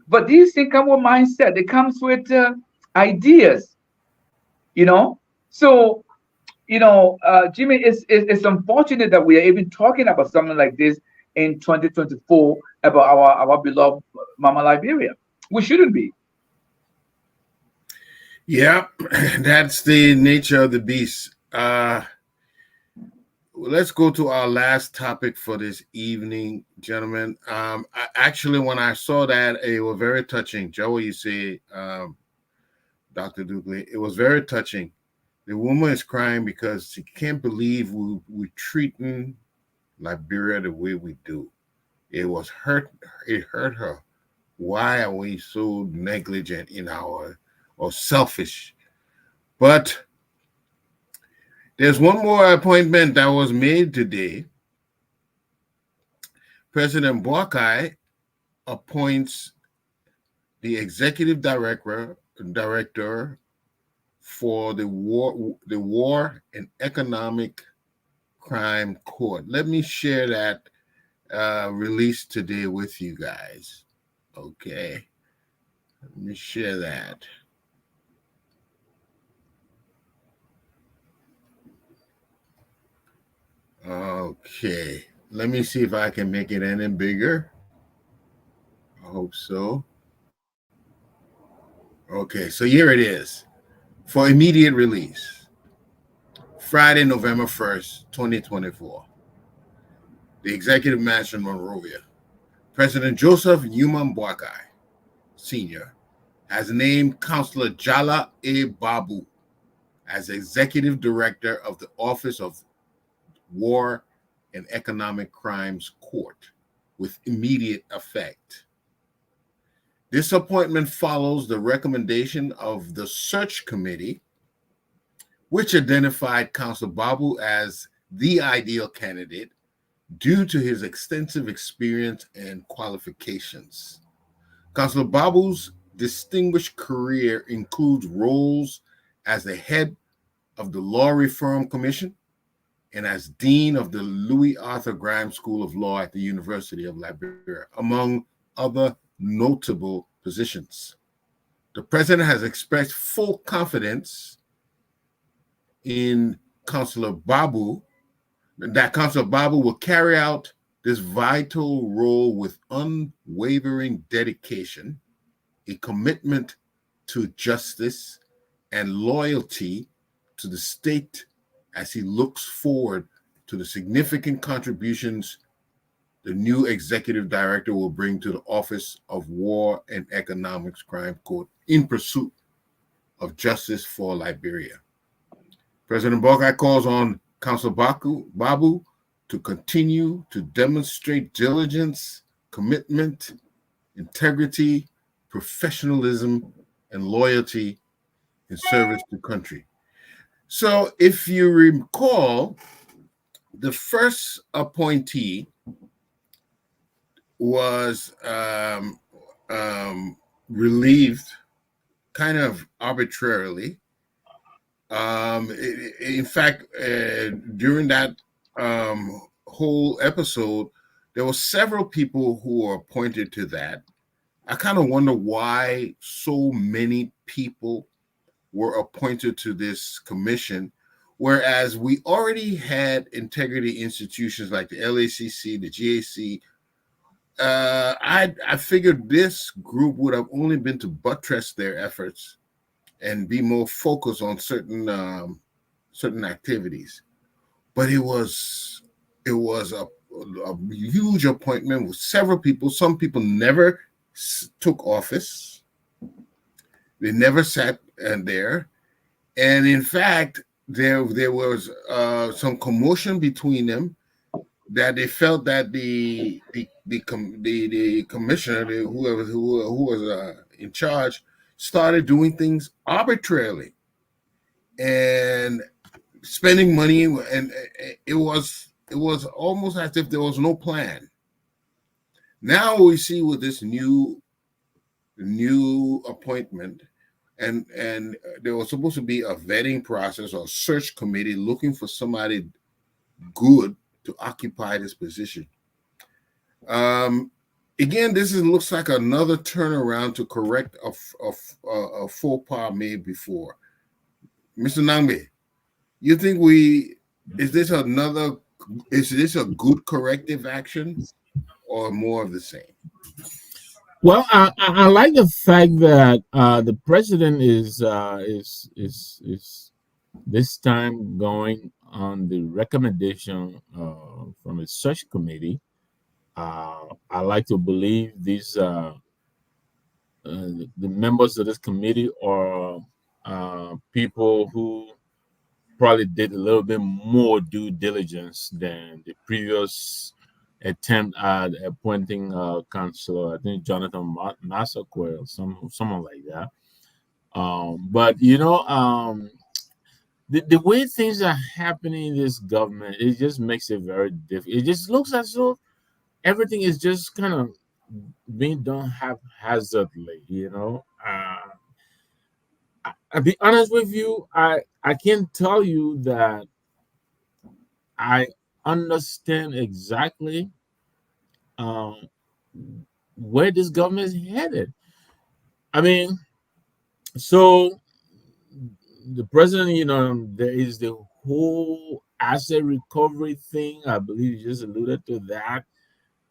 S5: But these things come with mindset. It comes with ideas, So, Jimmy, it's unfortunate that we are even talking about something like this in 2024 about our beloved Mama Liberia. We shouldn't be.
S2: Yeah, that's the nature of the beast. Let's go to our last topic for this evening, gentlemen. Actually, when I saw that, it was very touching. Joe, you say, Dr. Dugley, it was very touching. The woman is crying because she can't believe we're treating Liberia the way we do. It hurt her. Why are we so negligent or selfish? But there's one more appointment that was made today. President Boakai appoints the executive director for the War and Economic Crime Court. Let me share that release today with you guys. Okay. Let me share that. Okay. Let me see if I can make it any bigger. I hope so. Okay, so here it is. For immediate release, Friday, November 1st, 2024. The Executive Mansion, Monrovia. President Joseph Newman Boakai, Sr., has named Councillor Jala A. Babu as Executive Director of the Office of War and Economic Crimes Court with immediate effect. This appointment follows the recommendation of the search committee, which identified Councillor Babu as the ideal candidate due to his extensive experience and qualifications. Councillor Babu's distinguished career includes roles as the head of the Law Reform Commission and as Dean of the Louis Arthur Graham School of Law at the University of Liberia, among other notable positions. The President has expressed full confidence in Councillor Babu, that Councillor Babu will carry out this vital role with unwavering dedication, a commitment to justice, and loyalty to the state as he looks forward to the significant contributions the new executive director will bring to the Office of War and Economic Crime Court in pursuit of justice for Liberia. President Boakai calls on Councillor Babu to continue to demonstrate diligence, commitment, integrity, professionalism, and loyalty in service to country. So, if you recall, the first appointee was relieved kind of arbitrarily. In fact, during that whole episode, there were several people who were appointed to that. I kind of wonder why so many people were appointed to this commission, whereas we already had integrity institutions like the LACC, the GAC. I figured this group would have only been to buttress their efforts and be more focused on certain activities. But it was a huge appointment with several people. Some people never took office. They never sat there. And in fact, there was some commotion between them that they felt that the commissioner, who was in charge, started doing things arbitrarily and spending money, and it was almost as if there was no plan. Now we see with this new appointment, and there was supposed to be a vetting process or search committee looking for somebody good to occupy this position. Again, looks like another turnaround to correct a faux pas made before. Mr. Nangbe, you think is this a good corrective action or more of the same?
S3: Well, I like the fact that the president is this time going on the recommendation from a search committee. I like to believe these the members of this committee are people who probably did a little bit more due diligence than the previous attempt at appointing Councilor, I think Jonathan Massaquoi or someone like that. But the way things are happening in this government, it just makes it very difficult. It just looks as though everything is just kind of being done haphazardly. I'll be honest with you, I can tell you that I understand exactly where this government is headed. I mean, so the president, there is the whole asset recovery thing. I believe you just alluded to that.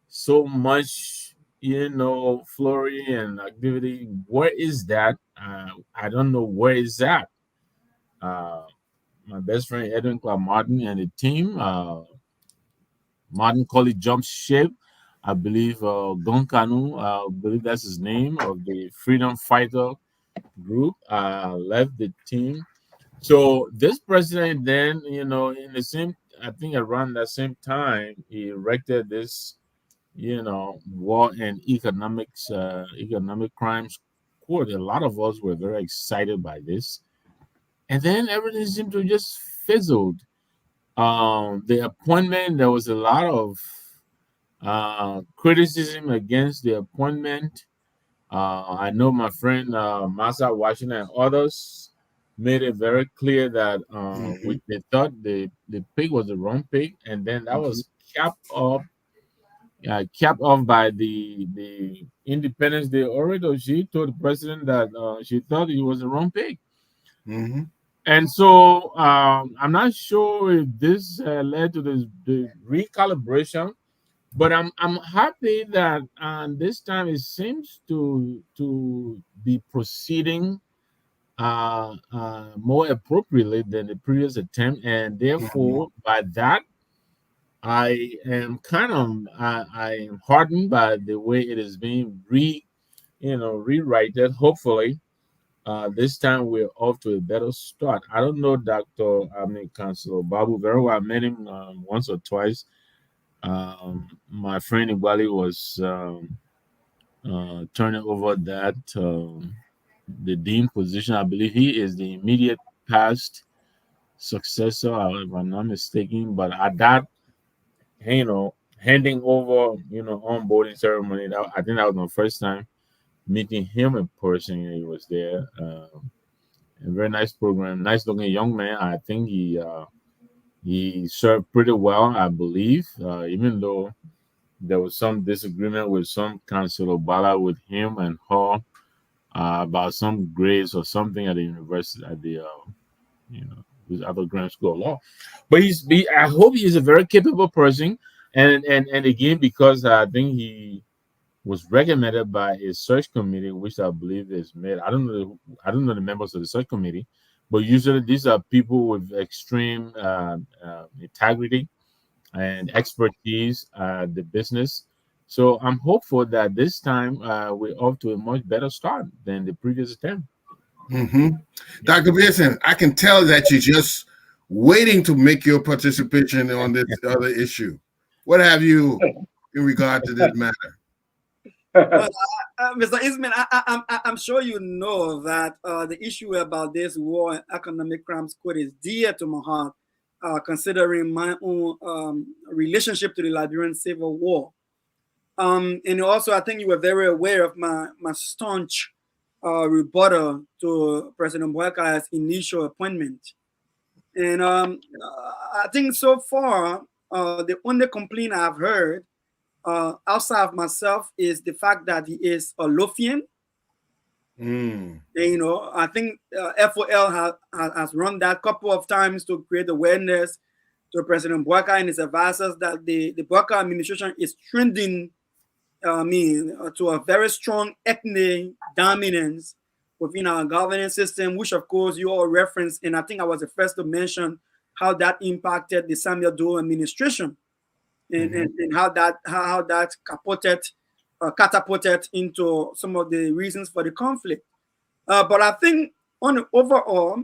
S3: So much, flurry and activity. Where is that? I don't know where is that. My best friend Edwin Clark Martin and the team, Martin Colley jumped ship. I believe Gonkanu, I believe that's his name, of the Freedom Fighter group, left the team. So this president then, in the same, I think around that same time, he erected this, war and economic crimes court. A lot of us were very excited by this. And then everything seemed to just fizzled. The appointment, there was a lot of criticism against the appointment. I know my friend Massa Washington and others made it very clear that they thought the pig was the wrong pig, and then that was capped off by the Independence Day orator. She told the president that she thought he was the wrong pig.
S2: Mm-hmm.
S3: And so I'm not sure if this led to the recalibration, but I'm happy that this time it seems to be proceeding more appropriately than the previous attempt, and therefore by that I am I am heartened by the way it is being rewritten. Hopefully, this time we're off to a better start. I don't know Councilor Babu very well. I met him once or twice. My friend Ibali was turning over that the dean position. I believe he is the immediate past successor, if I'm not mistaken. But at that, handing over, onboarding ceremony, I think that was my first time meeting him in person. He was there. A very nice program, nice looking young man. I think he served pretty well, I believe, even though there was some disagreement with some Councilor Bala with him and her about some grades or something at the university at the his other grand school of law. But I hope he is a very capable person, and again, because I think he was recommended by a search committee, which I believe is made. I don't know the members of the search committee, but usually these are people with extreme integrity and expertise the business. So I'm hopeful that this time we're off to a much better start than the previous attempt.
S2: Dr. Pearson, I can tell that you're just waiting to make your participation on this other issue. What have you in regard to this matter?
S4: Well, Mr. Eastman, I'm sure you know that the issue about this war and economic crimes code is dear to my heart, considering my own relationship to the Liberian Civil War. And also, I think you were very aware of my staunch rebuttal to President Boakai's initial appointment. And I think so far, the only complaint I've heard outside of myself is the fact that he is a Lothian. And, I think FOL has run that couple of times to create awareness to President Boakai and his advisors that the Boakai administration is trending to a very strong ethnic dominance within our governance system, which of course you all referenced, and I think I was the first to mention how that impacted the Samuel Doe administration, and how that catapulted into some of the reasons for the conflict. But I think on the overall,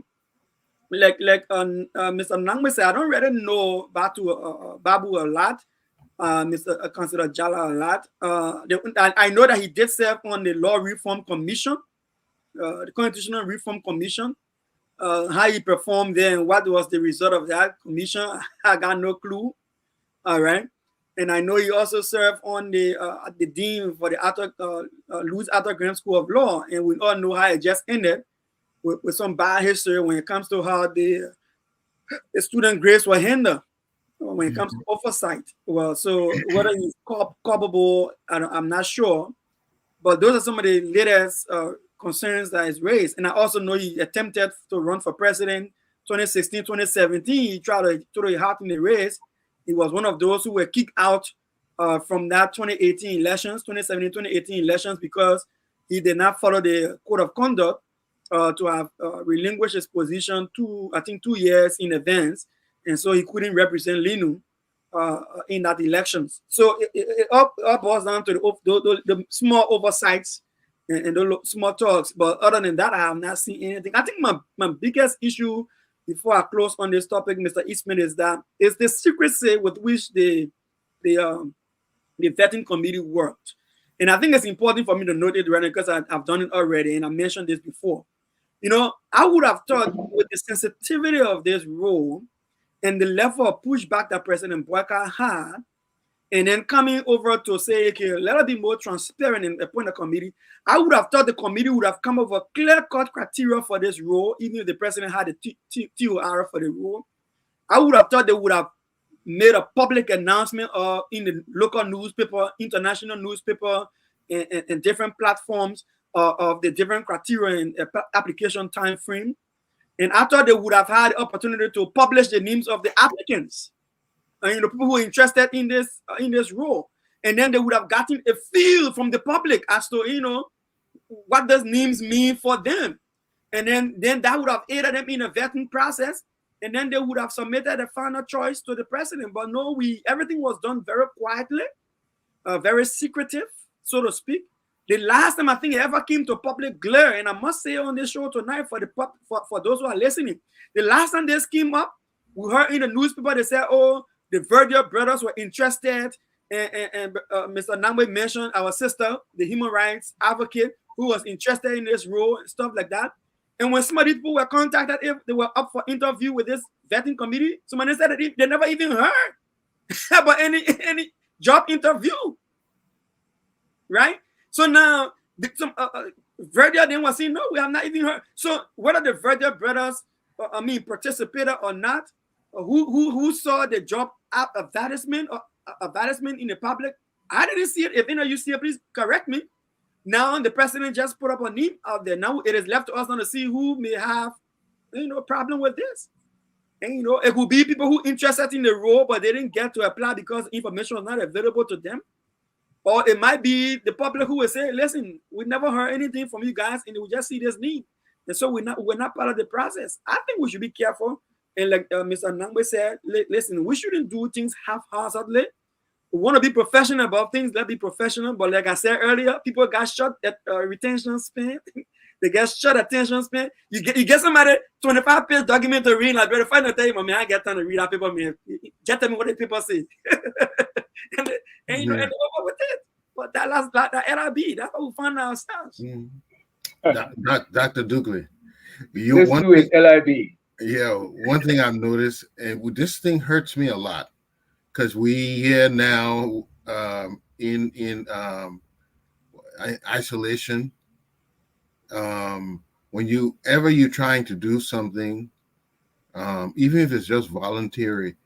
S4: like Mr. Nangwe said, I don't really know Babu a lot. Mr. Councilor Jala a lot. I know that he did serve on the Law Reform Commission, the Constitutional Reform Commission. How he performed there and what was the result of that commission, I got no clue. All right. And I know he also served on the dean for the Louis Arthur Graham School of Law. And we all know how it just ended with some bad history when it comes to how the student grades were handled. When it comes to oversight, well, so whether he's culpable, I'm not sure, but those are some of the latest concerns that is raised. And I also know he attempted to run for president 2016, 2017. He tried to throw a hat in the race. He was one of those who were kicked out from that 2018 elections, 2017, 2018 elections, because he did not follow the code of conduct to have relinquished his position 2 years in advance. And so he couldn't represent Linu in that elections. So it all boils down to the small oversights and the small talks. But other than that, I have not seen anything. I think my biggest issue before I close on this topic, Mr. Eastman, is the secrecy with which the vetting committee worked. And I think it's important for me to note it right now because I've done it already and I mentioned this before. I would have thought with the sensitivity of this role, and the level of pushback that President Boakai had, and then coming over to say, okay, let us be more transparent and appoint a committee, I would have thought the committee would have come up with clear-cut criteria for this role, even if the president had a TOR for the role. I would have thought they would have made a public announcement in the local newspaper, international newspaper, and different platforms of the different criteria and application time frame. And I thought they would have had the opportunity to publish the names of the applicants, people who are interested in this role. And then they would have gotten a feel from the public as to, what does names mean for them. And then that would have aided them in a vetting process. And then they would have submitted a final choice to the president. But no, everything was done very quietly, very secretive, so to speak. The last time I think it ever came to public glare, and I must say on this show tonight for those who are listening, the last time this came up, we heard in the newspaper they said, "Oh, The Verdier brothers were interested, and Mr. Nangwe mentioned our sister, the human rights advocate, who was interested in this role and stuff like that. And when some of these people were contacted, if they were up for interview with this vetting committee, somebody said that they never even heard about any job interview, right? So now Verdier then was saying, no, we have not even heard. So whether the Verdier brothers, participated or not, who saw the job advertisement in the public, I didn't see it. If any of you see it, please correct me. Now the president just put up a name out there. Now it is left to us now to see who may have, problem with this. And it could be people who interested in the role, but they didn't get to apply because information was not available to them. Or it might be the public who will say, listen, we never heard anything from you guys, and we just see this need. And so we're not part of the process. I think we should be careful. And like Mr. Nangwe said, listen, we shouldn't do things half-heartedly. We want to be professional about things, let's be professional. But like I said earlier, people got shot at retention span. They get short attention span. You get somebody 25-page document to read, like, better find a time, man, I get time to read that paper, man. Just tell me what the paper say. and end over with it. But that's LRB. That's how we find ourselves.
S2: Dr. Dukley,
S5: Let's do it, LIB.
S2: Yeah, one thing I've noticed, and this thing hurts me a lot, because we here now in isolation. Whenever you're trying to do something, even if it's just voluntary,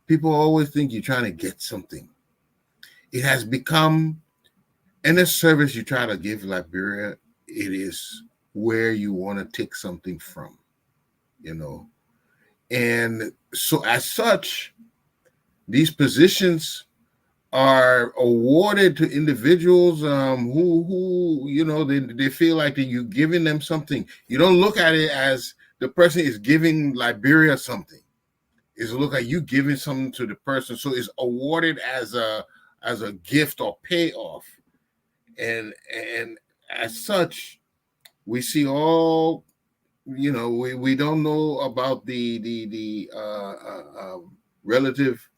S2: people always think you're trying to get something. It has become, any service you try to give Liberia, it is where you want to take something from, And so as such, these positions are awarded to individuals who they feel like that you're giving them something. You don't look at it as the person is giving Liberia something. It's look like you giving something to the person. So it's awarded as a gift or payoff. And as such, we see all, we don't know about the relative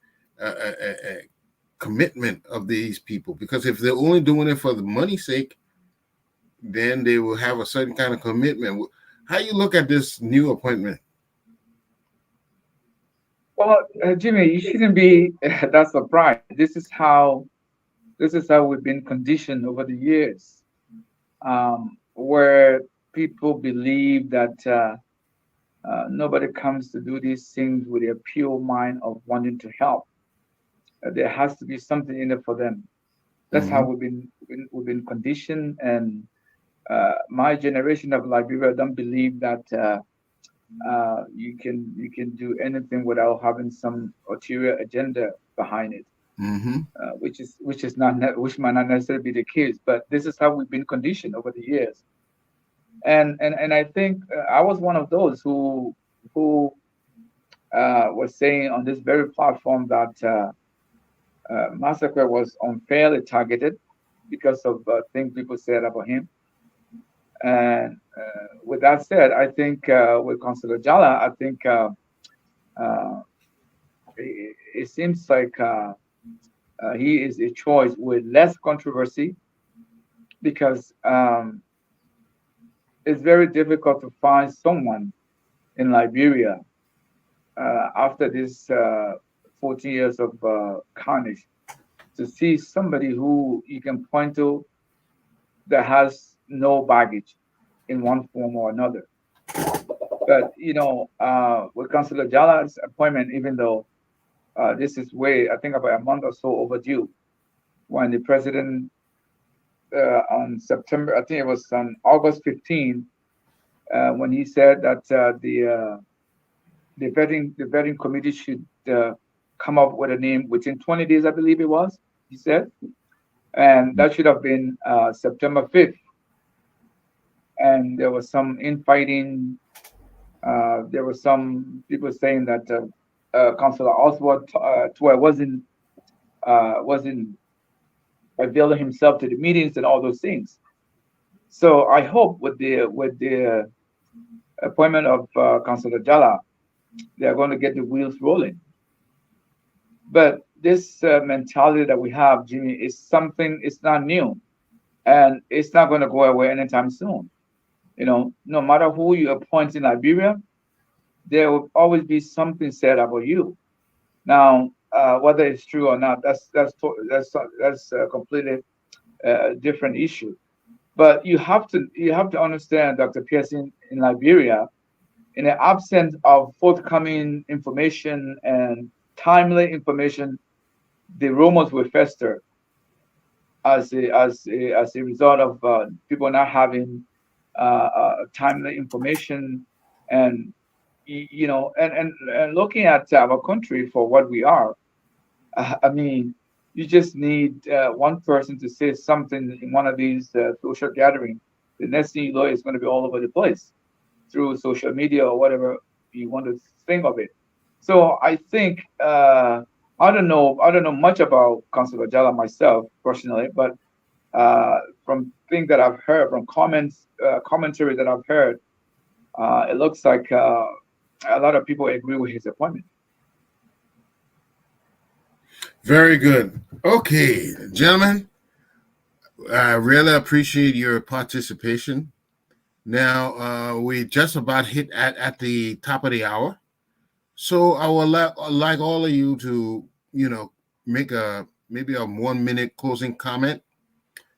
S2: commitment of these people, because if they're only doing it for the money's sake, then they will have a certain kind of commitment. How you look at this new appointment?
S5: Well, Jimmy, you shouldn't be that surprised. This is how we've been conditioned over the years, where people believe that nobody comes to do these things with a pure mind of wanting to help. There has to be something in it for them. That's how we've been conditioned. And my generation of Liberia don't believe that you can do anything without having some ulterior agenda behind it, which might not necessarily be the case. But this is how we've been conditioned over the years. And I think I was one of those who was saying on this very platform that Massacre was unfairly targeted because of things people said about him. And with that said, I think with Councillor Jala, I think it seems like he is a choice with less controversy, because it's very difficult to find someone in Liberia after this 14 years of carnage, to see somebody who you can point to that has no baggage in one form or another. But with Councillor Jala's appointment, even though this is I think about a month or so overdue, when the president on September, I think it was on August 15, when he said that the vetting committee should come up with a name within 20 days, I believe it was, he said. And that should have been September 5th. And there was some infighting. There were some people saying that Councillor Oswald wasn't availing himself to the meetings and all those things. So I hope with the appointment of Councillor Jala, they are going to get the wheels rolling. But this mentality that we have, Jimmy, is something. It's not new, and it's not going to go away anytime soon. No matter who you appoint in Liberia, there will always be something said about you. Now, whether it's true or not, that's a completely different issue. But you have to understand, Dr. Pearson, in Liberia, in the absence of forthcoming information and timely information, the rumors will fester as a result of people not having timely information, and and looking at our country for what we are. I mean, you just need one person to say something in one of these social gatherings. The next thing you know, it's going to be all over the place through social media or whatever you want to think of it. So I think I don't know much about Councilor Jala myself personally, but from things that I've heard, from commentary that I've heard, it looks like a lot of people agree with his appointment.
S2: Very good. Okay, gentlemen, I really appreciate your participation. Now, we just about hit at the top of the hour. So I would like all of you to, make maybe a 1 minute closing comment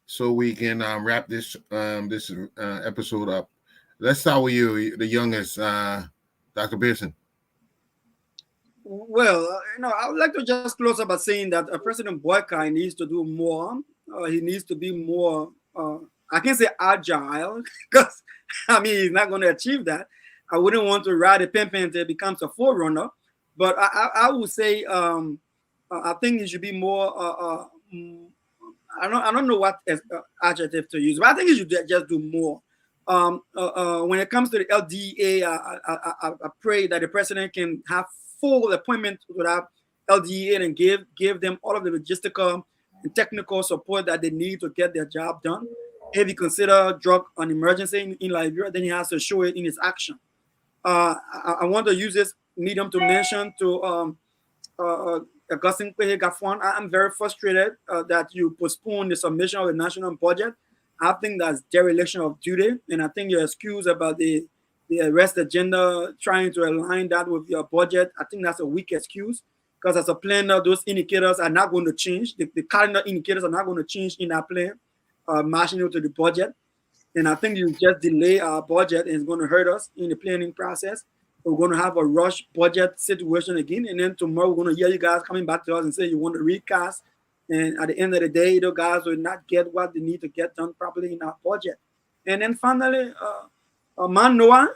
S2: so we can wrap this episode up. Let's start with you, the youngest, Dr. Pearson.
S4: Well, I would like to just close up by saying that President Boakai needs to do more. He needs to be more, I can't say agile, because, he's not going to achieve that. I wouldn't want to ride a pimpin until it becomes a forerunner. But I would say I think he should be more, I don't know what adjective to use, but I think he should just do more. When it comes to the LDEA, I pray that the president can have full appointment with our LDEA and give them all of the logistical and technical support that they need to get their job done. If he consider drug an emergency in Liberia, then he has to show it in his action. I want to use this medium to mention to Augustine Kwehe Gafwan. I'm very frustrated that you postpone the submission of the national budget. I think that's dereliction of duty, and I think your excuse about the arrest agenda, trying to align that with your budget, I think that's a weak excuse, because as a planner, those indicators are not going to change. The calendar indicators are not going to change in our plan, matching it to the budget. And I think you just delay our budget, and it's going to hurt us in the planning process. We're going to have a rush budget situation again, and then tomorrow we're going to hear you guys coming back to us and say you want to recast. And at the end of the day, the guys will not get what they need to get done properly in our budget. And then finally, man, Noah,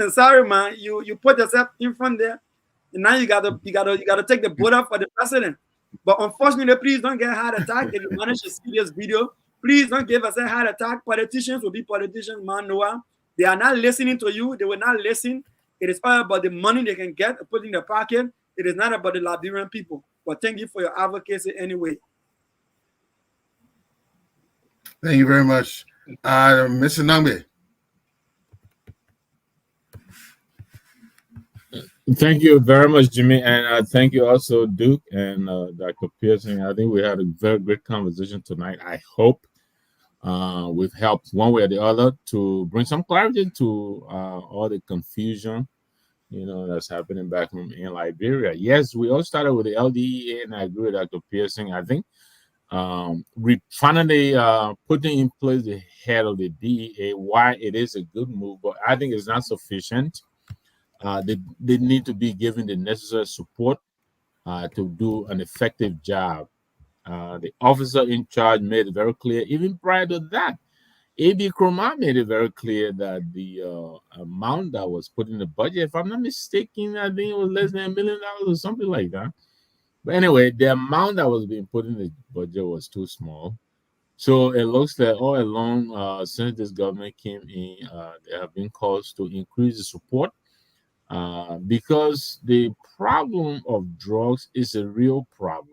S4: sorry, man, you put yourself in front there, and now you gotta take the boat up for the president. But unfortunately, please don't get a heart attack if you manage to see this video. Please don't give us a heart attack. Politicians will be politicians, man, Noah. They are not listening to you. They will not listen. It is all about the money they can get put in their pocket. It is not about the Liberian people. But thank you for your advocacy anyway.
S2: Thank you very much, Mr. Nambe.
S3: Thank you very much, Jimmy, and thank you also, Duke and Dr. Pearson. I think we had a very great conversation tonight. I hope we've helped one way or the other to bring some clarity to all the confusion, that's happening back in Liberia. Yes, we all started with the LDEA, and I agree with Dr. Pearson. I think we finally putting in place the head of the DEA. Why it is a good move, but I think it's not sufficient. They need to be given the necessary support to do an effective job. The officer in charge made it very clear, even prior to that. A.B. Kroma made it very clear that the amount that was put in the budget, if I'm not mistaken, I think it was less than $1 million or something like that. But anyway, the amount that was being put in the budget was too small. So it looks like all along, since this government came in, there have been calls to increase the support because the problem of drugs is a real problem.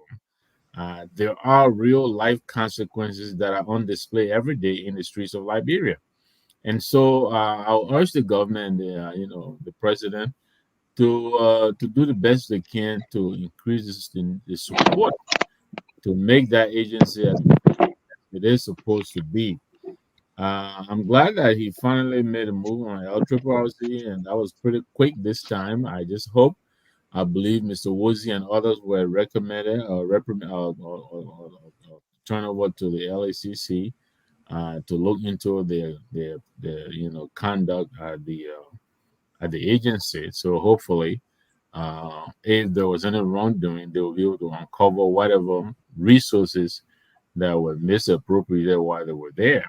S3: There are real life consequences that are on display every day in the streets of Liberia. And so I'll urge the government, the president, to do the best they can to increase the support to make that agency as it is supposed to be. I'm glad that he finally made a move on LRRRC, and that was pretty quick this time. I believe Mr. Woolsey and others were recommended or turn over to the LACC to look into their conduct at the agency. So hopefully, if there was any wrongdoing, they will be able to uncover whatever resources that were misappropriated while they were there.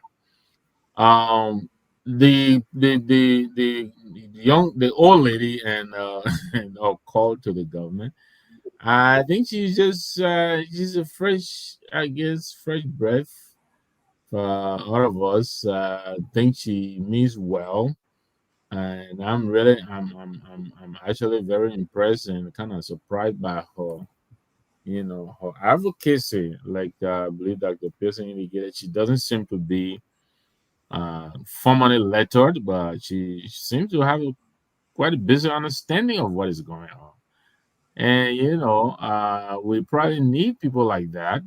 S3: The old lady and called to the government. I think she's a fresh, I guess, fresh breath for all of us. I think she means well, and I'm actually very impressed and kind of surprised by her advocacy. Like I believe Dr. Pearson indicated, she doesn't seem to be formally lettered, but she seems to have quite a busy understanding of what is going on. And we probably need people like that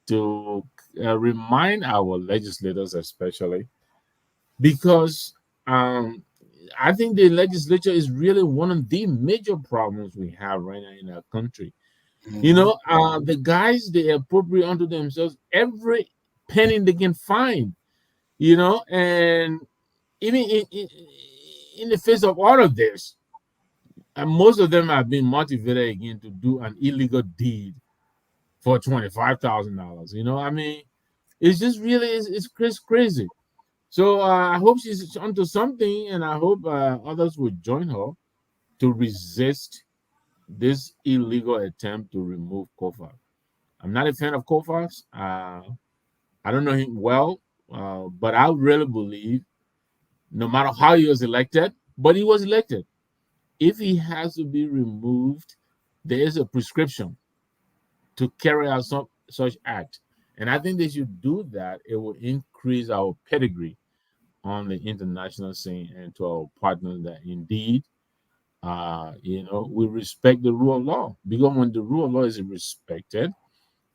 S3: to remind our legislators, especially because I think the legislature is really one of the major problems we have right now in our country. The guys, they appropriate unto themselves every penny they can find, and even in the face of all of this, and most of them have been motivated again to do an illegal deed for $25,000. I mean, it's just really it's crazy. So I hope she's onto something, and I hope others will join her to resist this illegal attempt to remove Kofa. I'm not a fan of Kofa's. I don't know him well, but I really believe no matter how he was elected, but he was elected. If he has to be removed, there is a prescription to carry out such act. And I think they should do that. It will increase our pedigree on the international scene and to our partners that indeed, we respect the rule of law. Because when the rule of law is respected,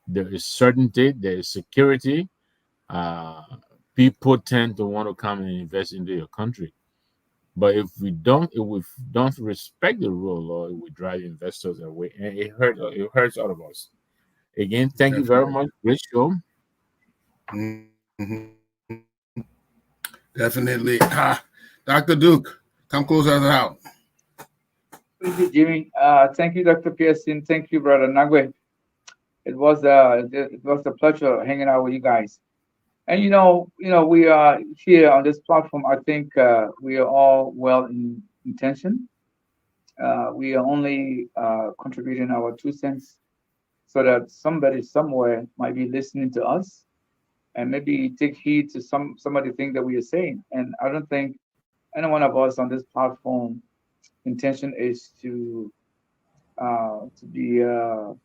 S3: there is certainty, there is security. People tend to want to come and invest into your country. But if we don't respect the rule of law, it will drive investors away, and it hurts all of us. Again, thank you very much. Great show.
S2: Mm-hmm. Definitely. Dr. Duke, come close us out.
S5: Thank you, Jimmy. Thank you, Dr. Pearson. Thank you, Brother Nagwe. It was a pleasure hanging out with you guys. And we are here on this platform. I think we are all well in intention. We are only contributing our 2 cents so that somebody somewhere might be listening to us and maybe take heed to some of the things that we are saying. And I don't think any one of us on this platform intention is to be a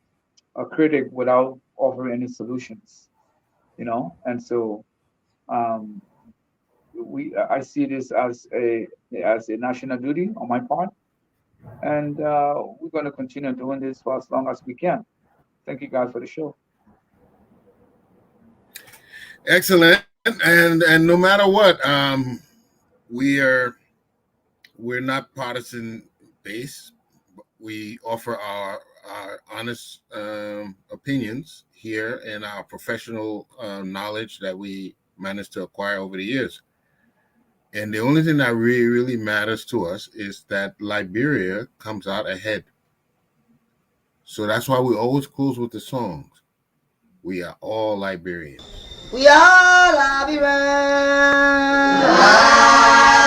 S5: critic without offering any solutions. And so I see this as a national duty on my part, and we're going to continue doing this for as long as we can. Thank you guys for the show.
S2: Excellent. And no matter what, we're not partisan based. We offer our honest opinions here and our professional knowledge that we managed to acquire over the years. And the only thing that really, really matters to us is that Liberia comes out ahead. So that's why we always close with the songs. We are all Liberians.
S1: We are Liberians.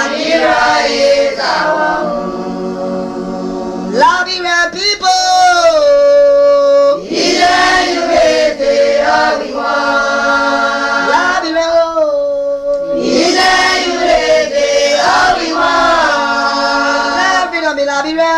S1: Liberia is our home. Liberian people. Liberia.